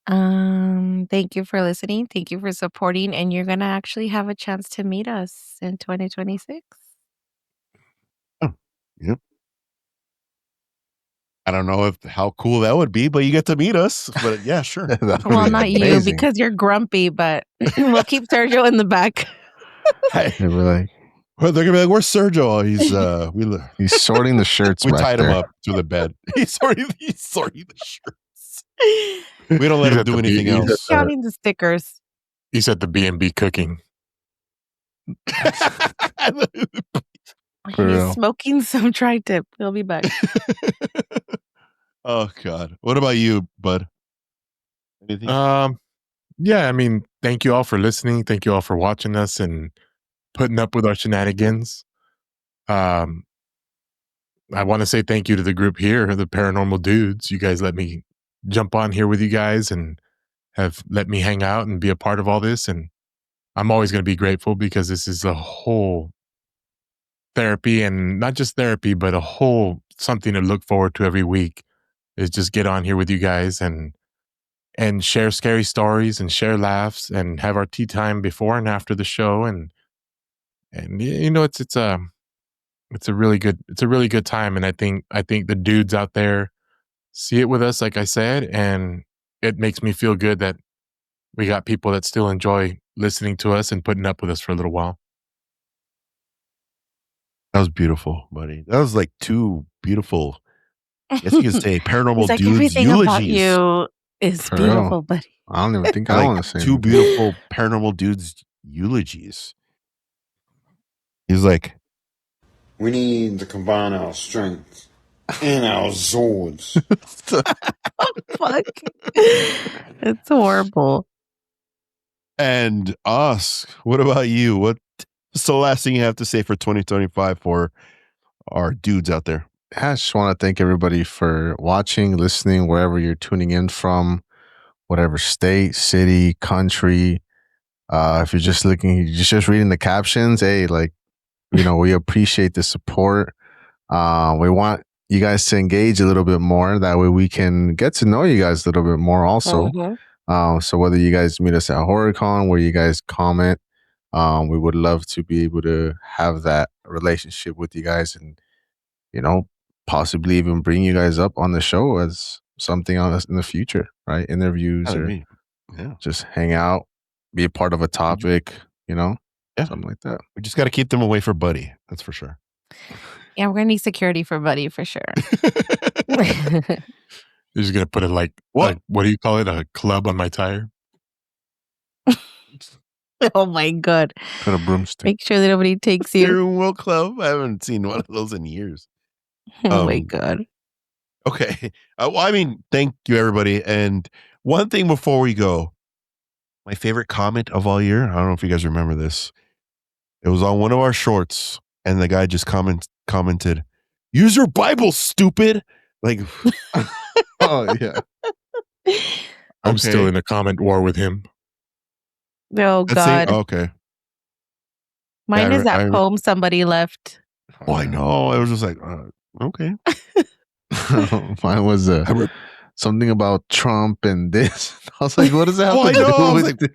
Thank you for listening. Thank you for supporting. And you're gonna actually have a chance to meet us in 2026. Oh, yep. I don't know how cool that would be, but you get to meet us. But yeah, sure. Well, not you because you're grumpy, but we'll keep Sergio in the back. Hey, They were like, well, they're gonna be like, "Where's Sergio?" Oh, he's sorting the shirts. We back tied there. him up to the bed. He's sorting the shirts. We don't let him do anything else. Counting the stickers. He's at the B&B cooking. He's smoking some tri-tip. He'll be back. Oh God. What about you, bud? Anything? Yeah, I mean, thank you all for listening. Thank you all for watching us and putting up with our shenanigans. Um, I want to say thank you to the group here, the Paranormal Dudes. You guys let me jump on here with you guys and have let me hang out and be a part of all this. And I'm always going to be grateful because this is a whole therapy, and not just therapy, but a whole something to look forward to every week is just get on here with you guys and share scary stories and share laughs and have our tea time before and after the show. And you know, it's a really good time. And I think the dudes out there see it with us, like I said, and it makes me feel good that we got people that still enjoy listening to us and putting up with us for a little while. That was beautiful, buddy. That was like two beautiful, I guess you could say, Paranormal He's like, Dudes everything about eulogies. you is For real. beautiful, buddy. I don't even think I want Like to say two anything. beautiful Paranormal Dudes eulogies. He's like, We need to combine our strengths and our swords. Fuck. It's horrible. and us, what about you? What's the last thing you have to say for 2025 for our dudes out there? I just want to thank everybody for watching, listening, wherever you're tuning in from, whatever state, city, country. If you're just looking, you're just reading the captions, hey, like, we appreciate the support. We want you guys to engage a little bit more. That way we can get to know you guys a little bit more also. So whether you guys meet us at HorrorCon, where you guys comment, we would love to be able to have that relationship with you guys and, possibly even bring you guys up on the show as something on us in the future, right? Interviews or just hang out, be a part of a topic, something like that. We just got to keep them away from Buddy. That's for sure. Yeah, we're gonna need security for Buddy for sure. You're just gonna put it like what do you call it? A club on my tire? Oh my god! Put a broomstick. Make sure that nobody takes you. Steering wheel club. I haven't seen one of those in years. Oh my god. Okay. Well, I mean, thank you, everybody. And one thing before we go, my favorite comment of all year. I don't know if you guys remember this. It was on one of our shorts, and the guy just commented, "Use your Bible, stupid!" Like, oh yeah. I'm still in a comment war with him. Oh god. Okay. Mine is that poem somebody left. Oh, I know. I was just like, okay. Mine was something about Trump and this. I was like, what does that have to do with it?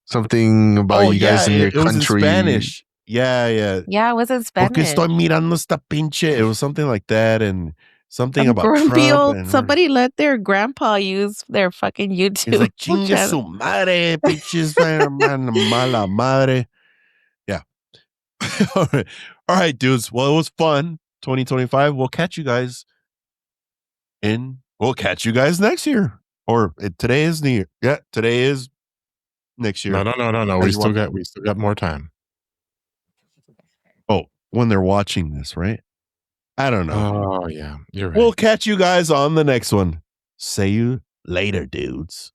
Something about you guys in your country. It was in Spanish. Yeah. Yeah, it was in Spanish. Porque estoy mirando esta pinche. It was something like that, and something about grumpy Trump. Old, somebody let their grandpa use their fucking YouTube. He's like, chinga su madre, pinches, mala madre. Yeah. All right, dudes. Well, it was fun. 2025. We'll catch you guys next year. Or today is New Year. Yeah, today is next year. No. We still got more time. Oh, when they're watching this, right? I don't know. Oh yeah, you're right. We'll catch you guys on the next one. See you later, dudes.